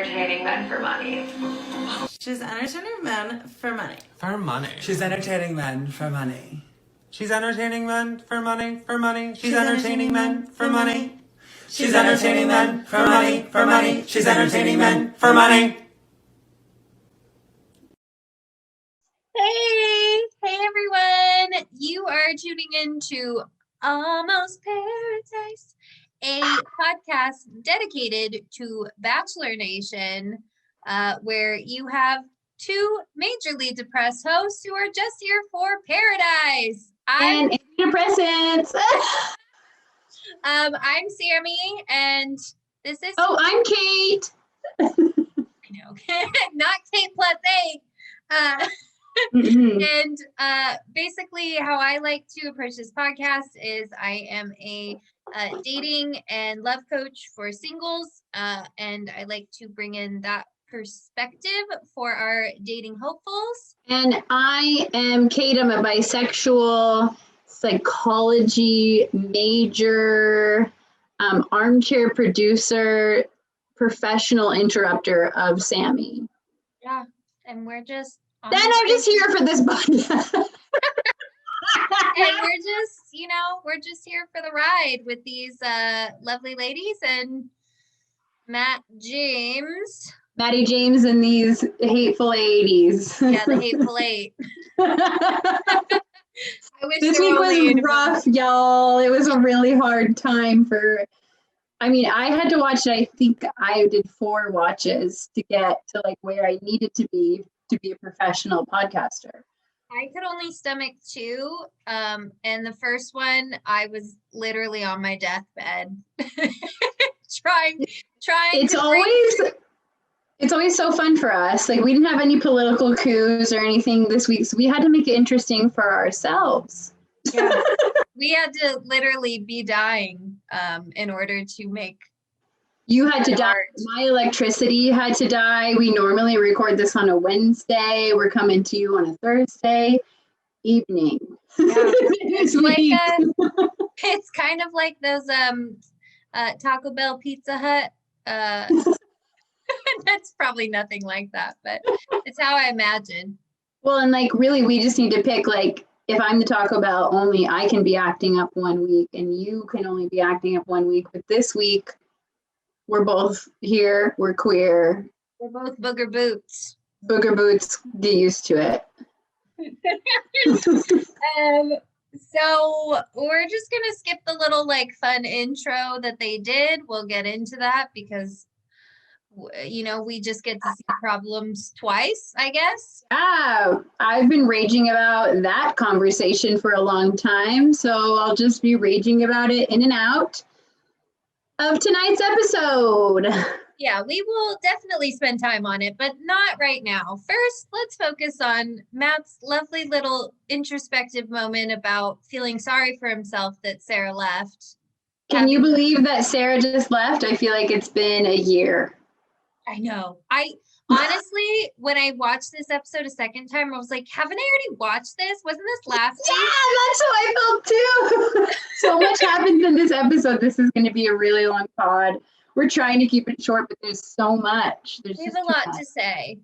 entertaining men for money. She's entertaining men for money. For money. She's entertaining men for money. She's entertaining men for money, for money. She's entertaining men for money. She's entertaining men for money, for money. She's entertaining men for money. Hey everyone! You are tuning into Almost Paradise, a podcast dedicated to Bachelor Nation, where you have two majorly depressed hosts who are just here for paradise. And antidepressants. I'm Sammie, and this is. Oh, I'm Kate. I know, not Kate +8. And basically how I like to approach this podcast is I am a dating and love coach for singles, and I like to bring in that perspective for our dating hopefuls. And I am Kate. I'm a bisexual psychology major, armchair producer, professional interrupter of Sammie. Yeah, and we're just Then I'm just here for this podcast. And we're just here for the ride with these lovely ladies and Maddie James and these hateful 80s. Yeah, the hateful 8. I wish this week was rough, y'all. It was a really hard time I had to watch it. I think I did 4 watches to get to where I needed to be a professional podcaster. I could only stomach 2. And the first one, I was literally on my deathbed trying. It's always so fun for us. We didn't have any political coups or anything this week, so we had to make it interesting for ourselves. Yeah. We had to literally be dying in order to make. You had to die. My electricity had to die. We normally record this on a Wednesday. We're coming to you on a Thursday evening. Yeah. It's kind of like those Taco Bell Pizza Hut. That's probably nothing like that, but it's how I imagine. Well, and really, we just need to pick if I'm the Taco Bell only, I can be acting up one week, and you can only be acting up one week. But this week, we're both here. We're queer. We're both booger boots. Booger boots. Get used to it. So we're just gonna skip the little fun intro that they did. We'll get into that because we just get to see problems twice, I guess. I've been raging about that conversation for a long time, so I'll just be raging about it in and out of tonight's episode. Yeah, we will definitely spend time on it, but not right now. First, let's focus on Matt's lovely little introspective moment about feeling sorry for himself that Sarah left. Can you believe that Sarah just left? I feel like it's been a year. I know. I honestly, when I watched this episode a second time, I was like, haven't I already watched this? Wasn't this last week? Yeah, that's how I felt too. So much happens in this episode. This is going to be a really long pod. We're trying to keep it short, but there's so much. We have a lot to say.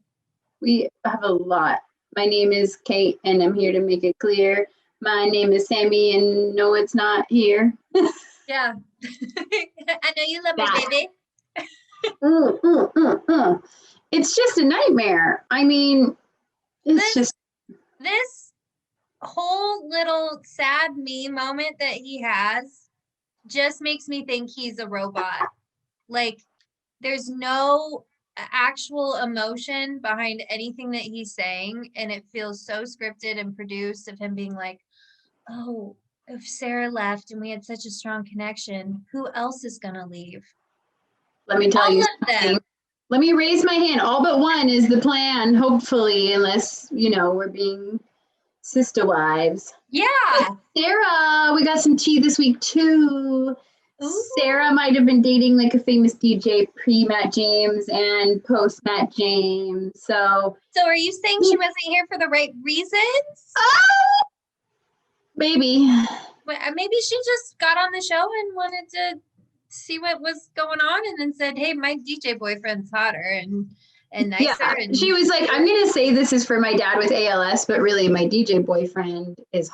We have a lot. My name is Kate, and I'm here to make it clear. My name is Sammie, and no, it's not here. Yeah. I know you love me, baby. It's just a nightmare. This whole little sad me moment that he has just makes me think he's a robot. There's no actual emotion behind anything that he's saying, and it feels so scripted and produced of him being like, oh, if Sarah left and we had such a strong connection, who else is gonna leave? Let me tell you something. Let me raise my hand. All but one is the plan, hopefully, unless, we're being sister wives. Yeah. Sarah, we got some tea this week, too. Ooh. Sarah might have been dating a famous DJ pre-Matt James and post-Matt James. So are you saying she wasn't here for the right reasons? Oh! Maybe. But maybe she just got on the show and wanted to see what was going on, and then said, "Hey, my DJ boyfriend's hotter and nicer." Yeah, And she was like, I'm gonna say this is for my dad with ALS, but really my DJ boyfriend is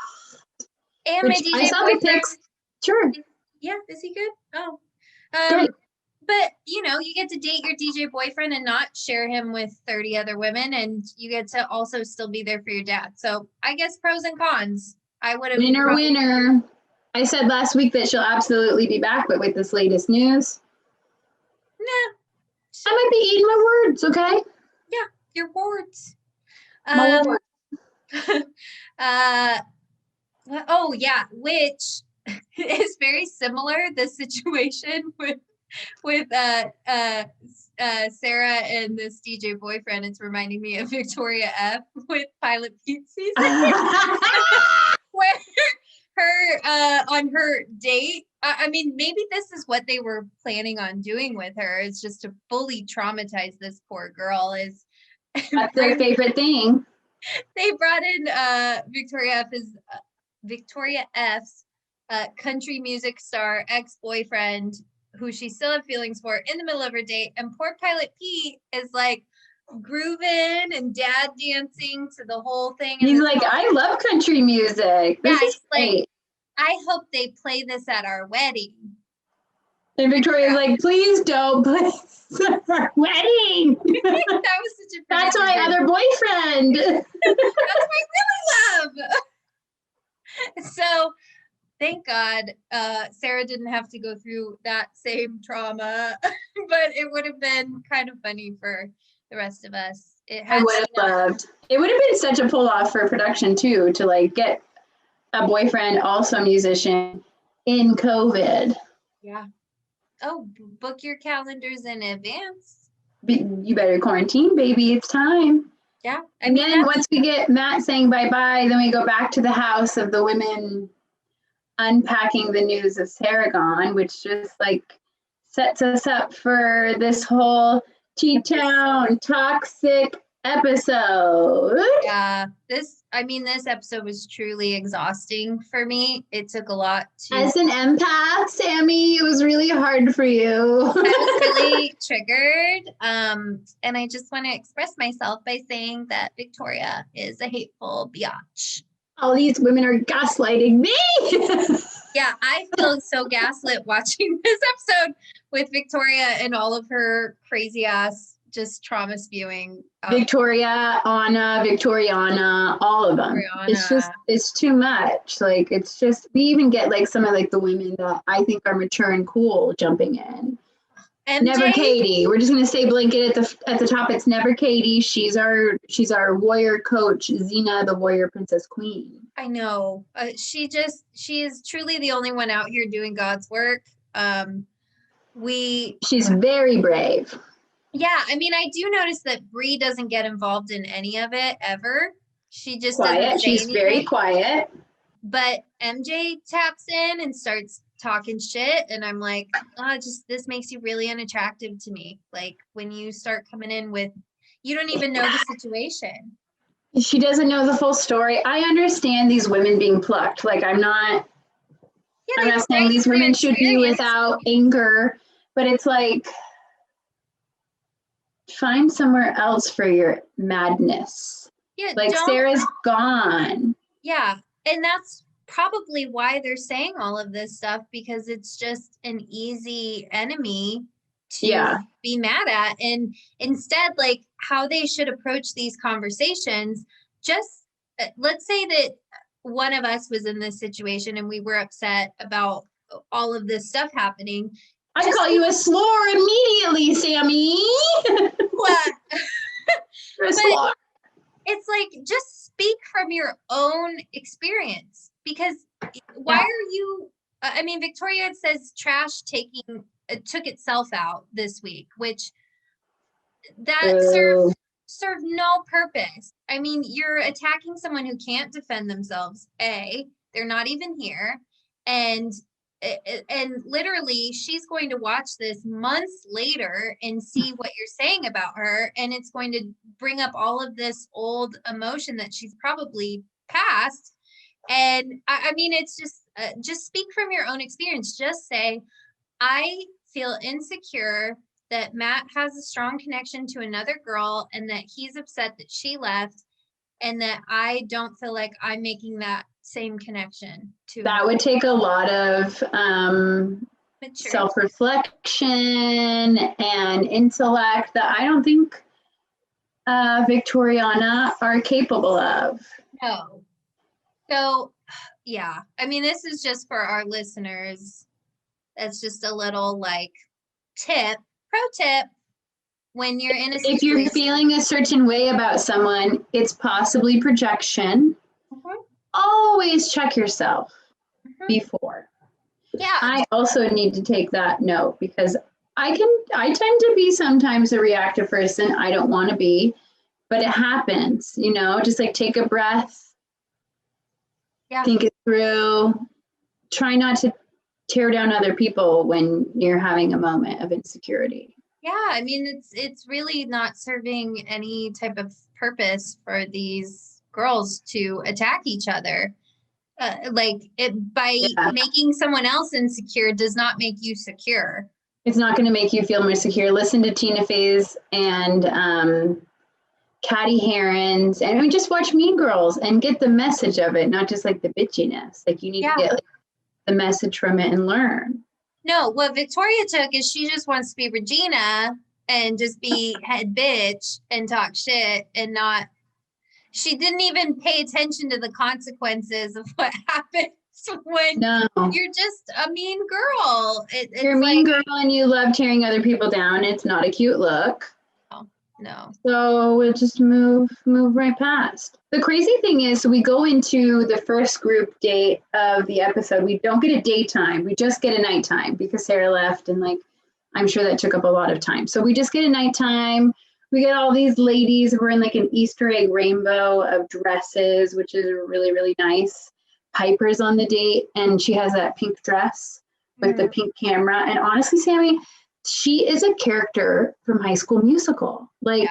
and my which I DJ saw the boyfriend. pics. Sure. Yeah, is he good? Oh, Great. but you get to date your DJ boyfriend and not share him with 30 other women, and you get to also still be there for your dad. So I guess pros and cons. I would have Winner. I said last week that she'll absolutely be back, but with this latest news, Nah, I might be eating my words, okay? your words. My words. Oh yeah, which is very similar. The situation with Sarah and this DJ boyfriend. It's reminding me of Victoria F with Pilot Pete season, where her on her date. I mean, maybe this is what they were planning on doing with her. Is just to fully traumatize this poor girl. That's their favorite thing. They brought in Victoria F's country music star ex-boyfriend, who she still had feelings for, in the middle of her date, and poor Pilot Pete is like grooving and dad dancing to the whole thing. He's like, I love country music. This is great. Like, I hope they play this at our wedding. And Victoria's like, please don't play our wedding. That was such a That's my other boyfriend. That's my really love. So thank God Sarah didn't have to go through that same trauma, but it would have been kind of funny for the rest of us. I would have loved. It would have been such a pull off for production too, to like get a boyfriend, also a musician, in COVID. Yeah. Oh, book your calendars in advance. You better quarantine, baby. It's time. Yeah. And then once we get Matt saying bye-bye, then we go back to the house of the women unpacking the news of Saragon, which just like sets us up for this whole T-Town toxic episode. Yeah. This episode was truly exhausting for me. It took a lot to. As an empath, Sammie, it was really hard for you. I was really triggered. And I just want to express myself by saying that Victoria is a hateful biatch. All these women are gaslighting me. Yeah, I feel so gaslit watching this episode with Victoria and all of her crazy ass just trauma spewing. Victoriana, all of them. It's too much. Like, it's just, we even get like some of like the women that I think are mature and cool jumping in. MJ? Never Katie. We're just gonna say blanket at the top. It's never Katie. She's our warrior coach, Xena, the warrior princess queen. I know. She is truly the only one out here doing God's work. She's very brave. Yeah, I mean, I do notice that Bree doesn't get involved in any of it ever. She just quiet. She's anything. Very quiet. But MJ taps in and starts talking shit, and I'm like, this makes you really unattractive to me. Like, when you start coming in with, you don't even know the situation. She doesn't know the full story. I understand these women being plucked. Like, I'm not saying these women should be without anger, but it's like, find somewhere else for your madness. Yeah, like Sarah's gone. Yeah, and that's probably why they're saying all of this stuff, because it's just an easy enemy to be mad at. And instead, like, how they should approach these conversations, just let's say that one of us was in this situation and we were upset about all of this stuff happening. I call you a slur immediately, Sammie. What? You're a slur. It's like, just speak from your own experience, because why are you, I mean, Victoria says trash took itself out this week, which that served no purpose. I mean, you're attacking someone who can't defend themselves. They're not even here. And literally she's going to watch this months later and see what you're saying about her, and it's going to bring up all of this old emotion that she's probably past. And I mean, it's just speak from your own experience. Just say, I feel insecure that Matt has a strong connection to another girl and that he's upset that she left and that I don't feel like I'm making that same connection to That would take a lot of mature. self-reflection and intellect that I don't think Victoriana are capable of. No. So, yeah. I mean, this is just for our listeners. That's just a little like pro tip. When you're in a If you're situation, feeling a certain way about someone, it's possibly projection. Mhm. Always check yourself Mhm. before. Yeah. I also need to take that note because I tend to be sometimes a reactive person. I don't want to be, but it happens, you know, just like take a breath, Yeah. think it through, try not to tear down other people when you're having a moment of insecurity. Yeah, I mean, it's really not serving any type of purpose for these girls to attack each other. Like it by making someone else insecure does not make you secure. It's not going to make you feel more secure. Listen to Tina Fey's and Catty Herons, and I mean, just watch Mean Girls and get the message of it, not just like the bitchiness. Like you need to get like, the message from it and learn. No, what Victoria took is she just wants to be Regina and just be head bitch and talk shit and not. She didn't even pay attention to the consequences of what happens when you're just a mean girl. You're a mean girl and you love tearing other people down. It's not a cute look. No. So we'll just move right past. The crazy thing is, we go into the first group date of the episode. We don't get a daytime. We just get a nighttime because Sarah left, and like I'm sure that took up a lot of time. So we just get a nighttime. We get all these ladies. We're in like an Easter egg rainbow of dresses, which is really, really nice. Piper's on the date, and she has that pink dress with the pink camera. And honestly, Sammie, she is a character from High School Musical. Like,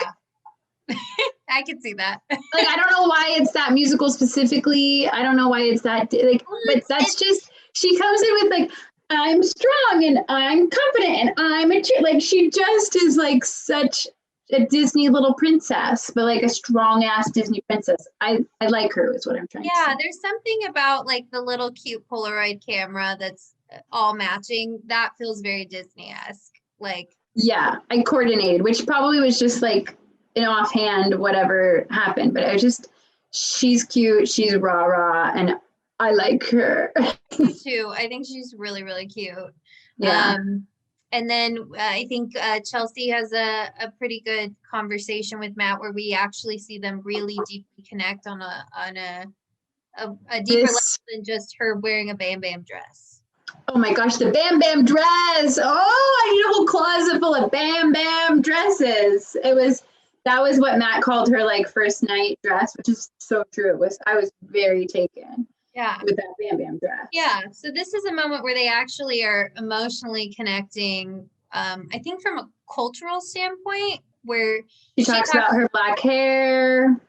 I can see that. Like, I don't know why it's that musical specifically. I don't know why it's that, like, but that's just, she comes in with like, I'm strong and I'm confident and I'm like, she just is like such a Disney little princess, but like a strong ass Disney princess. I like her is what I'm trying to say. Yeah, there's something about like the little cute Polaroid camera that's all matching. That feels very Disney-esque. Like, yeah, I coordinated, which probably was just like an offhand, whatever happened, but I just, she's cute, she's rah, and I like her. Me too. I think she's really, really cute. Yeah. And then I think Chelsea has a pretty good conversation with Matt where we actually see them really deeply connect on a deeper level than just her wearing a Bam Bam dress. Oh my gosh, the Bam Bam dress. Oh, I need a whole closet full of Bam Bam dresses. That was what Matt called her like first night dress, which is so true. I was very taken. Yeah. With that Bam Bam dress. Yeah. So this is a moment where they actually are emotionally connecting. I think from a cultural standpoint, where she talks about her black hair,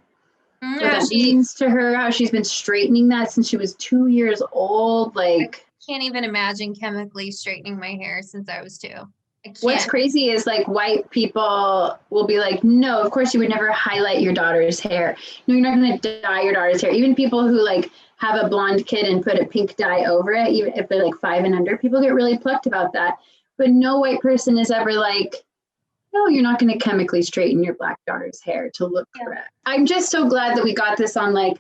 what that means to her, how she's been straightening that since she was 2 years old. Like, I can't even imagine chemically straightening my hair since I was 2. What's crazy is like white people will be like, no, of course you would never highlight your daughter's hair. No, you're not going to dye your daughter's hair. Even people who like have a blonde kid and put a pink dye over it, even if they're like 5 and under, people get really plucked about that. But no white person is ever like, no, you're not going to chemically straighten your black daughter's hair to look correct. I'm just so glad that we got this on like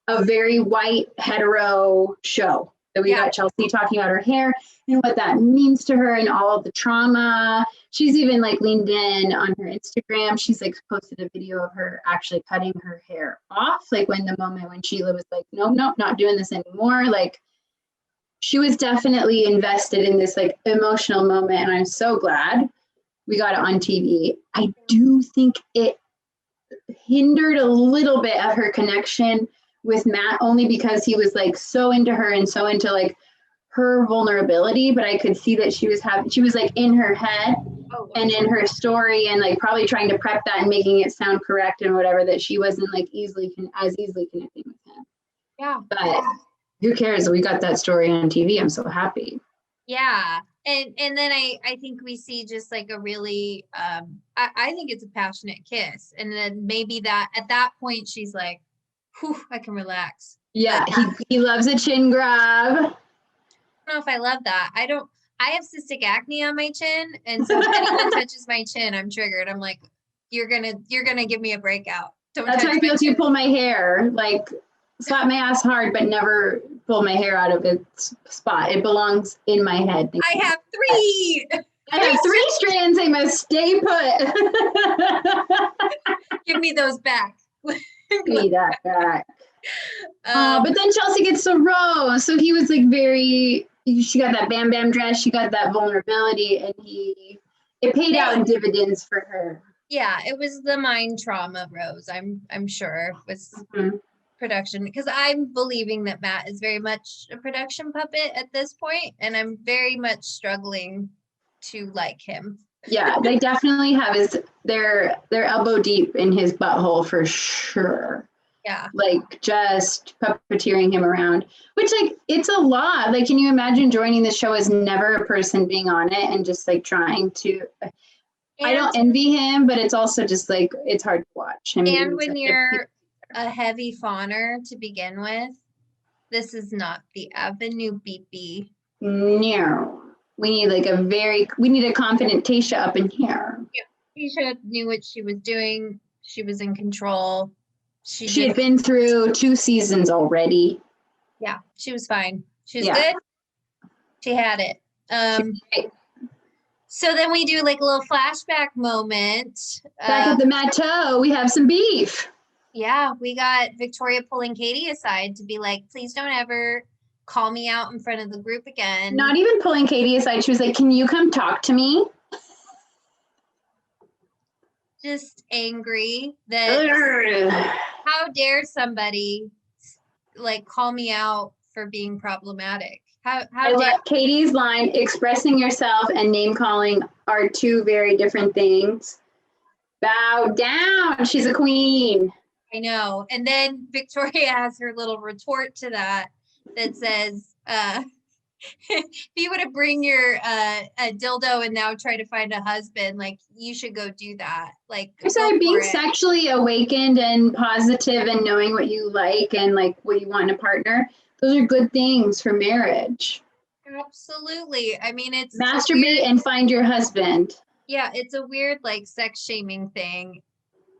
a very white hetero show. That we got Chelsea talking about her hair and what that means to her and all of the trauma. She's even like leaned in on her Instagram. She's like posted a video of her actually cutting her hair off. Like when Sheila was like, nope, not doing this anymore. Like she was definitely invested in this like emotional moment. And I'm so glad we got it on TV. I do think it hindered a little bit of her connection with Matt, only because he was like so into her and so into like her vulnerability, but I could see that she was like in her head and in her story and like probably trying to prep that and making it sound correct and whatever, that she wasn't like easily connecting with him. Yeah. But who cares? We got that story on TV. I'm so happy. Yeah. And then I think we see just like a really I think it's a passionate kiss. And then maybe that at that point she's like, whew, I can relax. Yeah, But he loves a chin grab. I don't know if I love that. I have cystic acne on my chin, and so if anyone touches my chin, I'm triggered. I'm like, you're gonna give me a breakout. Don't That's touch how I feel my if you chin. pull my hair. Like, slap my ass hard, but never pull my hair out of its spot. It belongs in my head. I have 3. I have 3 strands. They must stay put. Give me those back. Give me that back. Um, But then Chelsea gets the rose. So he was like she got that Bam Bam dress. She got that vulnerability, and it paid out in dividends for her. yeah, it was the mind trauma rose. I'm sure was production, because I'm believing that Matt is very much a production puppet at this point, and I'm very much struggling to like him. Yeah, they definitely have they're elbow deep in his butthole for sure. Yeah. Like just puppeteering him around, which like it's a lot. Like, can you imagine joining the show as never a person being on it and just like trying to? I don't envy him, but it's also just like it's hard to watch. I mean, and when you're a heavy fawner to begin with, this is not the avenue, BB. No, we need a confident Tasha up in here. Yeah, Tisha knew what she was doing. She was in control. She had been through 2 seasons already. Yeah, she was fine. She was good. She had it. So then we do like a little flashback moment. Back at the Matteau, we have some beef. Yeah, we got Victoria pulling Katie aside to be like, please don't ever call me out in front of the group again. Not even pulling Katie aside. She was like, can you come talk to me? Just angry that how dare somebody like call me out for being problematic? How I dare love Katie's line, expressing yourself and name calling are 2 very different things. Bow down. She's a queen. I know. And then Victoria has her little retort to that says, if you would have bring your a dildo and now try to find a husband, like you should go do that. Like I'm sorry, being sexually awakened and positive and knowing what you like and like what you want in a partner, those are good things for marriage. Absolutely. I mean, it's masturbate and find your husband. Yeah, it's a weird like sex shaming thing,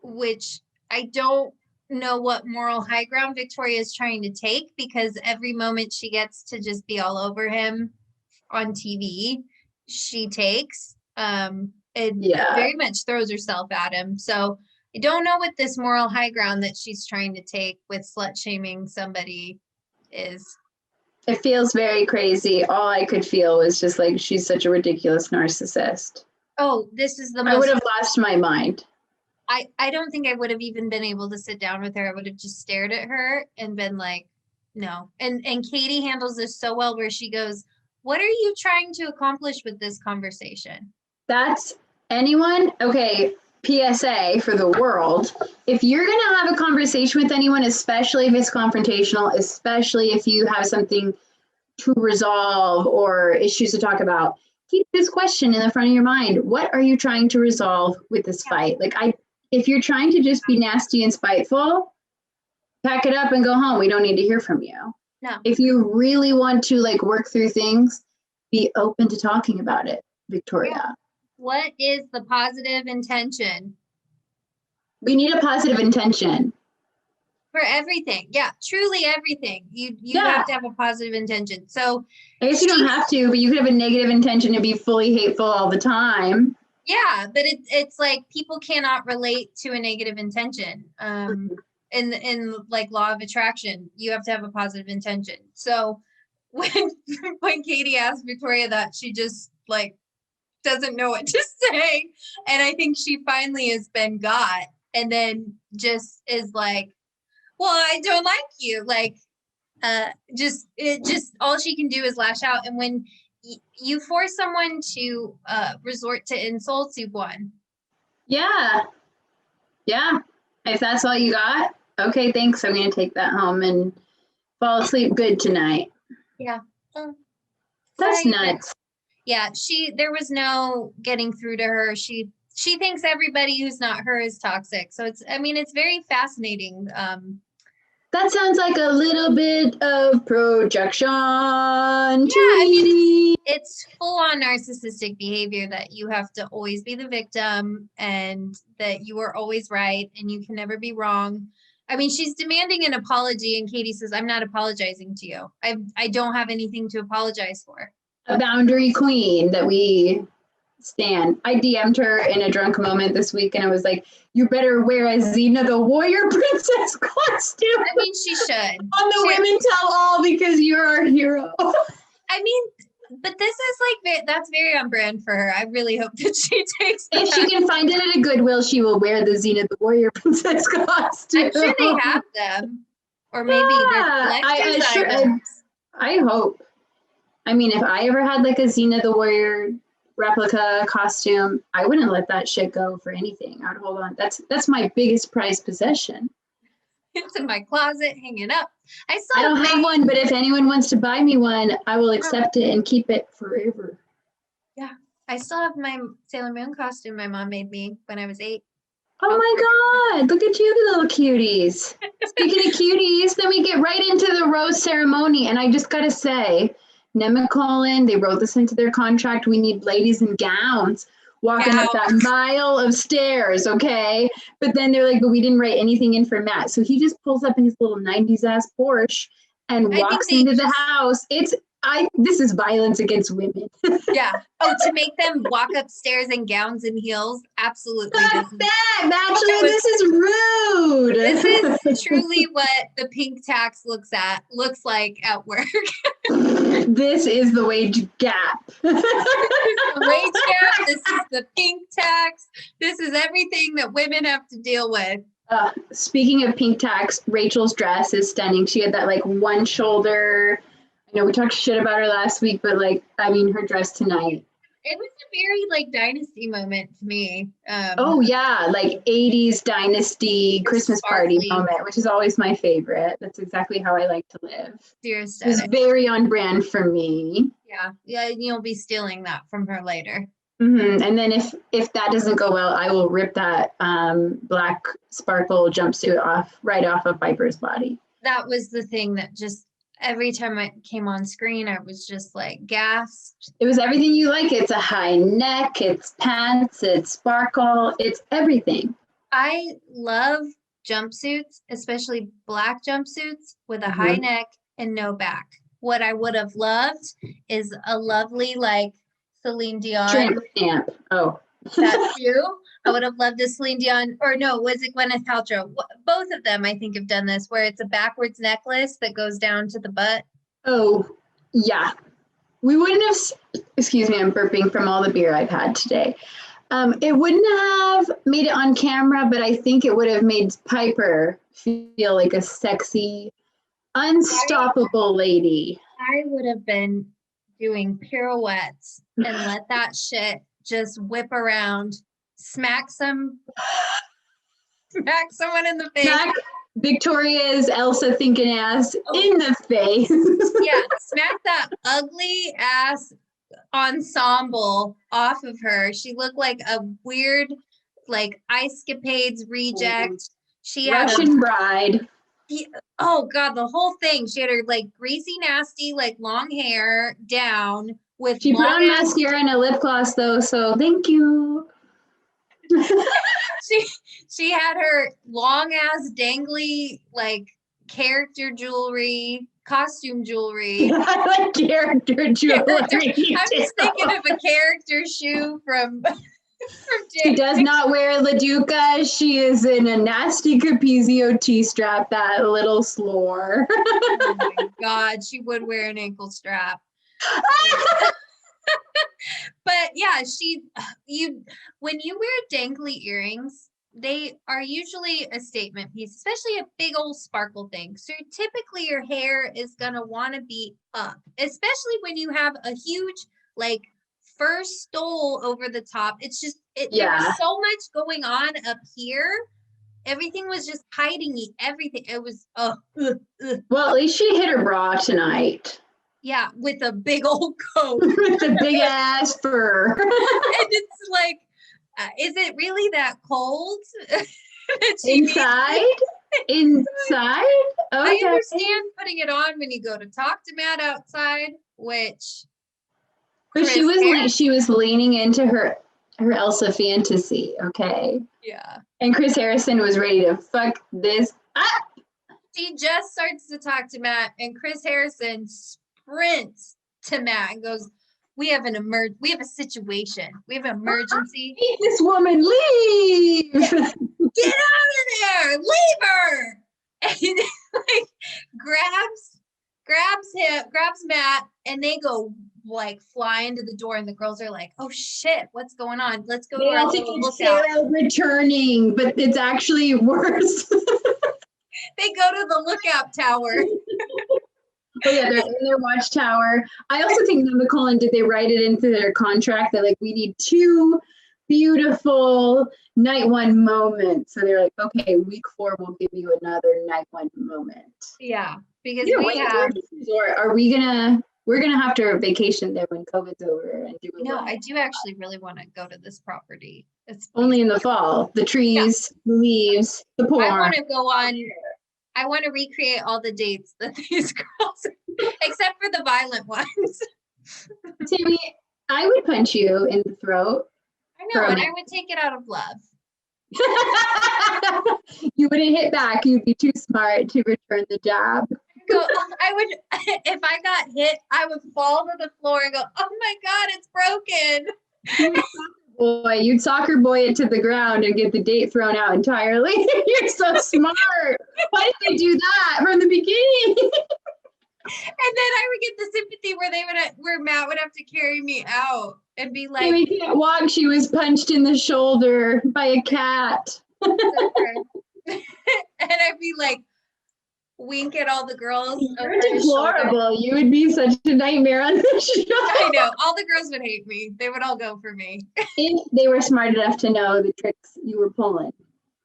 which I don't know what moral high ground Victoria is trying to take, because every moment she gets to just be all over him on TV, she takes and very much throws herself at him. So I don't know what this moral high ground that she's trying to take with slut shaming somebody is. It feels very crazy. All I could feel was just like, she's such a ridiculous narcissist. Oh, this is the most. I would have lost my mind. I don't think I would have even been able to sit down with her. I would have just stared at her and been like, no. And Katie handles this so well, where she goes, what are you trying to accomplish with this conversation? That's anyone. Okay. PSA for the world. If you're going to have a conversation with anyone, especially if it's confrontational, especially if you have something to resolve or issues to talk about, keep this question in the front of your mind. What are you trying to resolve with this fight? Like, if you're trying to just be nasty and spiteful, pack it up and go home. We don't need to hear from you. No. If you really want to like work through things, be open to talking about it, Victoria. Yeah. What is the positive intention? We need a positive intention. For everything. Yeah, truly everything. You have to have a positive intention. So I guess you don't have to, but you could have a negative intention to be fully hateful all the time. Yeah, but it's like people cannot relate to a negative intention. In like law of attraction, you have to have a positive intention. So when Katie asked Victoria that, she just like doesn't know what to say. And I think she finally has been got, and then just is like, well, I don't like you. Like, just all she can do is lash out. And when you force someone to resort to insults, you've won. Yeah. If that's all you got, okay, thanks. I'm going to take that home and fall asleep good tonight. Yeah. That's nuts. Yeah, there was no getting through to her. She thinks everybody who's not her is toxic. So it's very fascinating. That sounds like a little bit of projection. It's full on narcissistic behavior that you have to always be the victim and that you are always right and you can never be wrong. I mean, she's demanding an apology and Katie says, I'm not apologizing to you. I don't have anything to apologize for. A boundary queen that we stand. I DM'd her in a drunk moment this week and I was like, you better wear a Xena the Warrior Princess costume. I mean, she should. On the Women Tell All because you're our hero. I mean, but this is that's very on brand for her. I really hope that she takes that. If she can find it at a Goodwill, she will wear the Xena the Warrior Princess costume. I'm sure they have them. Or maybe they're collector's items. I hope. I mean, if I ever had like a Xena the Warrior replica costume, I wouldn't let that shit go for anything. I'd hold on. That's my biggest prized possession. It's in my closet hanging up. I don't have one, but if anyone wants to buy me one, I will accept it and keep it forever. Yeah. I still have my Sailor Moon costume my mom made me when I was 8. Oh my God, look at you little cuties. Speaking of cuties, then we get right into the rose ceremony. And I just gotta say, Nemacolin, they wrote this into their contract. We need ladies in gowns walking up that mile of stairs, okay? But then they're like, but we didn't write anything in for Matt. So he just pulls up in his little 90s ass Porsche and walks into the house. This is violence against women. Yeah. Oh, to make them walk upstairs in gowns and heels? Absolutely. Fuck that, Bachelor, this is rude. This is truly what the pink tax looks like at work. This is the wage gap. This is the wage gap. This is the pink tax. This is everything that women have to deal with. Speaking of pink tax, Rachel's dress is stunning. She had that like one shoulder. I know we talked shit about her last week, but her dress tonight. It was a very Dynasty moment to me. Oh yeah, 80s Dynasty Christmas party moment, which is always my favorite. That's exactly how I like to live. It was very on brand for me. Yeah, you'll be stealing that from her later. Mm-hmm. And then if that doesn't go well, I will rip that black sparkle jumpsuit right off of Piper's body. That was the thing that just every time I came on screen, I was just gasped. It was everything you like. It's a high neck, it's pants, it's sparkle, it's everything. I love jumpsuits, especially black jumpsuits with a high neck and no back. What I would have loved is a lovely Celine Dion. Tramp stamp. Oh. That's you. I would have loved a Celine Dion, or no, was it Gwyneth Paltrow? Both of them, I think, have done this, where it's a backwards necklace that goes down to the butt. Oh, yeah. We wouldn't have, excuse me, I'm burping from all the beer I've had today. It wouldn't have made it on camera, but I think it would have made Piper feel like a sexy, unstoppable lady. I would have been doing pirouettes and let that shit just whip around. Smack someone in the face. Smack Victoria's Elsa thinking ass in the face. Yeah, smack that ugly ass ensemble off of her. She looked like a weird, Ice Capades reject. She had Russian bride. Oh God, the whole thing. She had her greasy, nasty, long hair down with. She put on mascara and a lip gloss though, so thank you. she had her long ass dangly character jewelry, costume jewelry. I like character jewelry. I'm just thinking of a character shoe from She does not wear La Duca. She is in a nasty Capizio T-strap, that little slore. Oh my God, she would wear an ankle strap. But yeah, when you wear dangly earrings, they are usually a statement piece, especially a big old sparkle thing. So typically your hair is going to want to be up, especially when you have a huge fur stole over the top. It's just, there was so much going on up here. Everything was just hiding everything. It was, Well, at least she hit her bra tonight. Yeah, with a big old coat. With a big ass fur. And it's like, is it really that cold? that she needs Inside? Inside? I Okay. understand putting it on when you go to talk to Matt outside, which But she Chris was was leaning into her Elsa fantasy, okay? yeah. And Chris Harrison was ready to fuck this up. She just starts to talk to Matt, and Chris Harrison sprints to Matt and goes, we have a situation. We have an emergency. Make this woman leave. Get out of there! Leave her! And like grabs Matt, and they go like fly into the door, and the girls are like, oh shit, what's going on? Let's go to They our all think little it's lookout. Sarah returning, but it's actually worse. They go to the lookout tower. Oh yeah, they're in their watchtower. I also think Nicole, and did they write it into their contract that like we need 2 beautiful night one moments? So they're like, okay, week 4 we'll give you another night one moment. Yeah, because Yeah, we wait, have. or are we're gonna have to vacation there when COVID's over and do a No, little- I do actually really want to go to this property. It's only in the fall. The trees, the leaves, the I porn. want to go on. I want to recreate all the dates that these girls, except for the violent ones. Sammie, I would punch you in the throat. I know, and I would take it out of love. You wouldn't hit back. You'd be too smart to return the jab. I would, if I got hit, I would fall to the floor and go, oh my God, it's broken. Boy, you'd soccer boy it to the ground and get the date thrown out entirely. You're so smart. Why did they do that from the beginning? And then I would get the sympathy where Matt would have to carry me out and be like, Sammie can't walk. She was punched in the shoulder by a cat. and I'd be like, wink at all the girls. You're over his shoulder. deplorable. You would be such a nightmare on the show. I know. All the girls would hate me. They would all go for me. If they were smart enough to know the tricks you were pulling.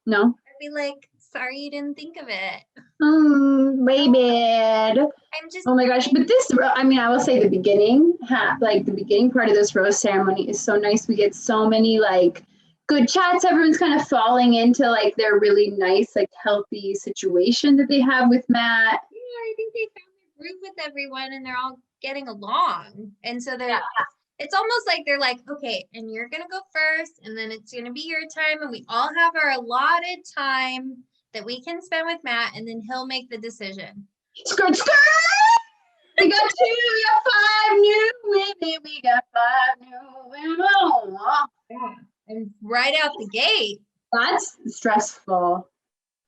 No? I'd be like, sorry you didn't think of it. Way bad. I'm just. Oh my gosh. But this, I mean, I will say the beginning, like the beginning part of this rose ceremony is so nice. We get so many like good chats. Everyone's kind of falling into like their really nice, like healthy situation that they have with Matt. Yeah, I think they found their groove with everyone and they're all getting along. And so it's almost like they're like, okay, and you're going to go first, and then it's going to be your time. And we all have our allotted time that we can spend with Matt, and then he'll make the decision. Skirt, skirt! We got 5 new women. We got 5 new women. Yeah. And right out the gate. That's stressful.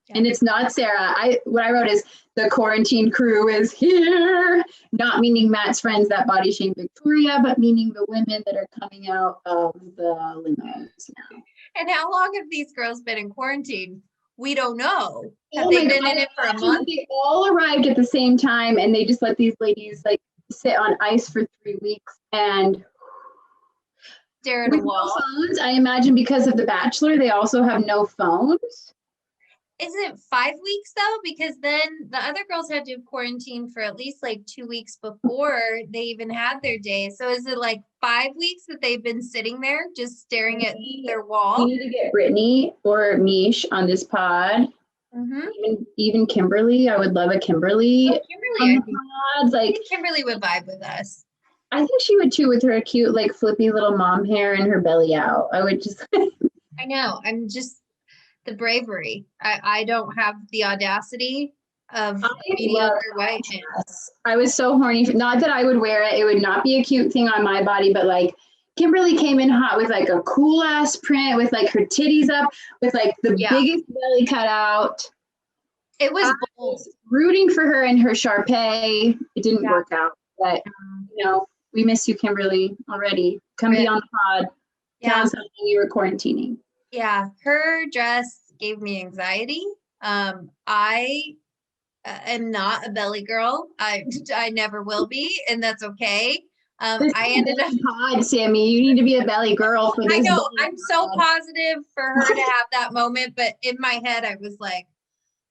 Yeah. And it's not Sarah. What I wrote is the quarantine crew is here. Not meaning Matt's friends that body shame Victoria, but meaning the women that are coming out of the limos now. And how long have these girls been in quarantine? We don't know. Have Oh they my been God, in it for a month? They all arrived at the same time, and they just let these ladies like sit on ice for 3 weeks and Stare at a with no wall. phones. I imagine because of the Bachelor, they also have no phones. Is it 5 weeks though? Because then the other girls had to quarantine for at least like 2 weeks before they even had their day. So is it like 5 weeks that they've been sitting there just staring at their We wall? need to get Brittany or Mish on this pod. Mm-hmm. Even Kimberly. I would love a Kimberly on Kimberly, the pods. Like, Kimberly would vibe with us. I think she would too with her cute, like flippy little mom hair and her belly out. I would just. I know. I'm just the bravery. I don't have the audacity of mediocre whiteness. I was so horny. Not that I would wear it. It would not be a cute thing on my body, but like Kimberly came in hot with like a cool ass print with like her titties up, with like the biggest belly cut out. It was bold. Rooting for her and her Sharpay. It didn't work out, but you know, we miss you, Kimberly, already. Come be on the pod. Tell us how long you were quarantining. Yeah, her dress gave me anxiety. I am not a belly girl. I never will be, and that's okay. I ended up pod, Sammie. You need to be a belly girl for this. I know. I'm so positive for her to have that moment, but in my head, I was like,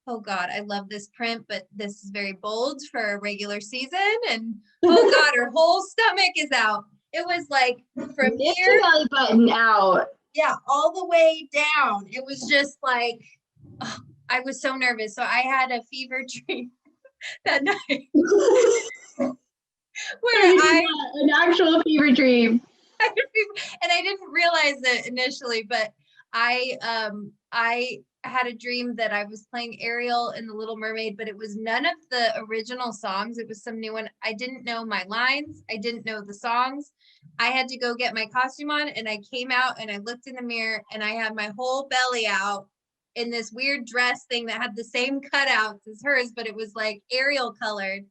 oh God, I love this print, but this is very bold for a regular season. And oh God, her whole stomach is out. It was like from Lift here, your belly button out. yeah, all the way down. It was just like, oh, I was so nervous. So I had a fever dream that night where An actual fever dream. and I didn't realize it initially, but I had a dream that I was playing Ariel in The Little Mermaid, but it was none of the original songs. It was some new one. I didn't know my lines. I didn't know the songs. I had to go get my costume on, and I came out and I looked in the mirror and I had my whole belly out in this weird dress thing that had the same cutouts as hers, but it was like Ariel colored.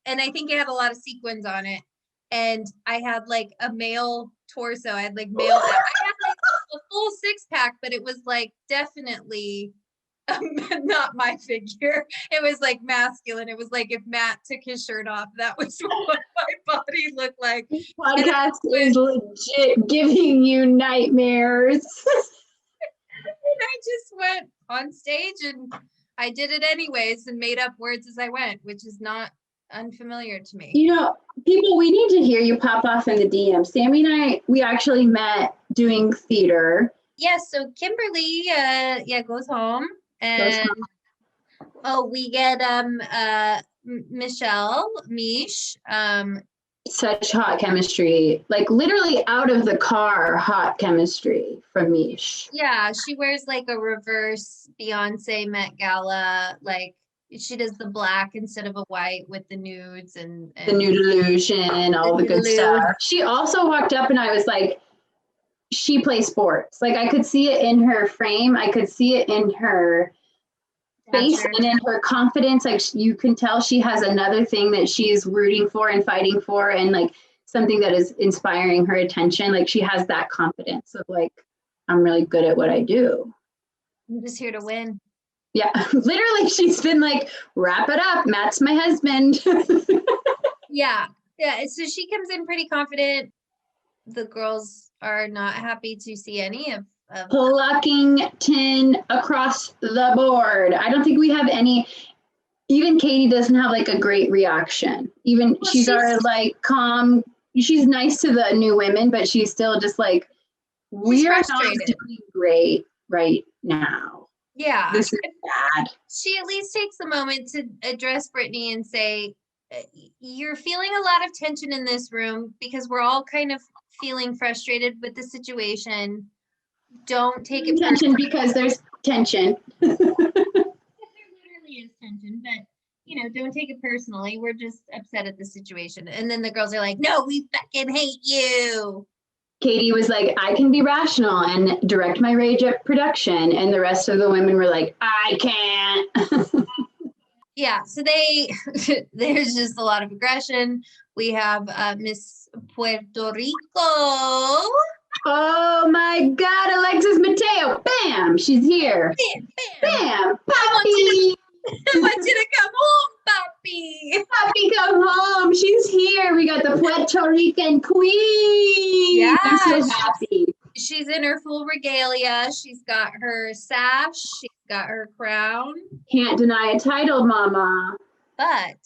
And I think it had a lot of sequins on it. And I had like a male torso. I had like I had like a full 6-pack, but it was like definitely not my figure. It was like masculine. It was like if Matt took his shirt off, that was what my body looked like. This podcast is legit giving you nightmares. And I just went on stage and I did it anyways and made up words as I went, which is not unfamiliar to me. You know, people, we need to hear you pop off in the DM. Sammie and I, we actually met doing theater. Yes, so Kimberly goes home and we get Michelle, Mish, such hot chemistry, like literally out of the car, hot chemistry from Mish. Yeah, she wears like a reverse Beyonce Met Gala, like she does the black instead of a white with the nudes and the nude illusion, all the good stuff. She also walked up and I was like, she plays sports. Like I could see it in her frame. I could see it in her face and in her confidence. Like you can tell she has another thing that she's rooting for and fighting for, and like something that is inspiring her attention. Like she has that confidence of like, I'm really good at what I do. I'm just here to win. Yeah, literally she's been like, wrap it up, Matt's my husband. Yeah, so she comes in pretty confident. The girls are not happy to see any of Pluckington across the board. I don't think we have any. Even Katie doesn't have like a great reaction. Even she's our like calm. She's nice to the new women, but she's still just like, we are not doing great right now. Yeah, this is bad. She at least takes a moment to address Brittany and say, you're feeling a lot of tension in this room because we're all kind of feeling frustrated with the situation. Don't take it tension because there's tension. There literally is tension, but you know, don't take it personally. We're just upset at the situation. And then the girls are like, no, we fucking hate you. Katie was like, I can be rational and direct my rage at production. And the rest of the women were like, I can't. Yeah, so there's just a lot of aggression. We have Miss Puerto Rico. Oh my God, Alexis Mateo. Bam, she's here. Bam, bam. Bam, Poppy. I want you to come home, Poppy. Poppy, come home. She's here. We got the Puerto Rican queen. Yeah, I'm so happy. She's in her full regalia. She's got her sash. She's got her crown. Can't deny a title, mama. But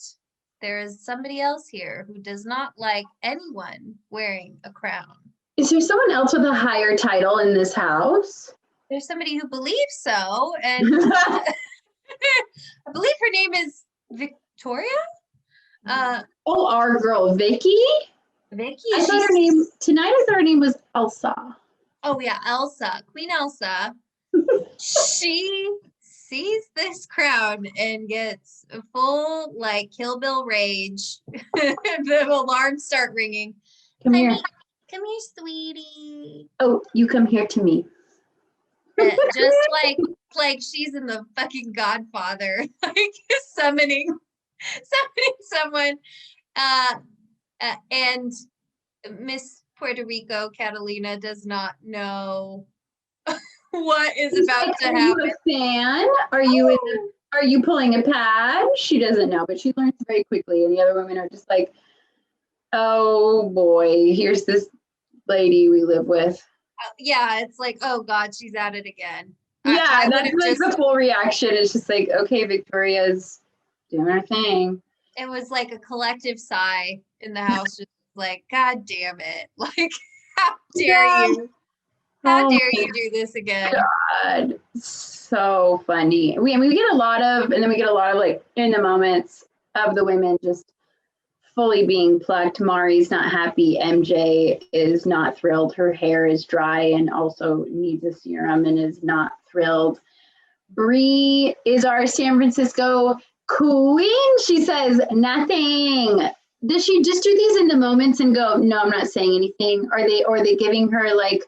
there is somebody else here who does not like anyone wearing a crown. Is there someone else with a higher title in this house? There's somebody who believes so, and I believe her name is Victoria. Oh, our girl Vicky. Vicky. I thought her name tonight. I thought her name was Elsa. Oh yeah, Elsa, Queen Elsa. She sees this crown and gets a full like Kill Bill rage. The alarms start ringing. Come here. Come here, sweetie. Oh, you come here to me. Just like she's in the fucking Godfather, like summoning someone. And Miss Puerto Rico, Catalina, does not know what is about to happen. Are you a fan? Are you pulling a pad? She doesn't know, but she learns very quickly. And the other women are just like, oh boy, here's this lady we live with. Yeah, it's like, oh God, she's at it again. Yeah, I that's would've like the full reaction. It's just like, okay, Victoria's doing her thing. it was like a collective sigh in the house, just like, God damn it. Like, how dare Yeah. you? How Oh dare my you do this again? God, so funny. We get a lot of, and then we get a lot of like in the moments of the women just fully being plucked. Mari's not happy. MJ is not thrilled. Her hair is dry and also needs a serum and is not thrilled. Bree is our San Francisco queen. She says nothing. Does she just do these in the moments and go, no, I'm not saying anything? Are they giving her like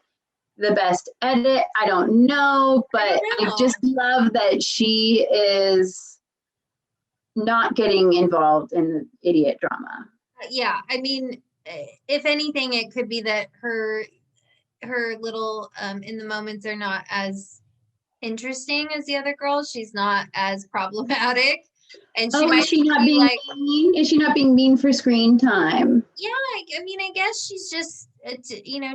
the best edit? I don't know, but I just love that she is not getting involved in the idiot drama. Yeah, I mean, if anything, it could be that her little in the moments are not as interesting as the other girls. She's not as problematic, and she might is she not be being like, mean? Is she not being mean for screen time? yeah, I mean, I guess she's just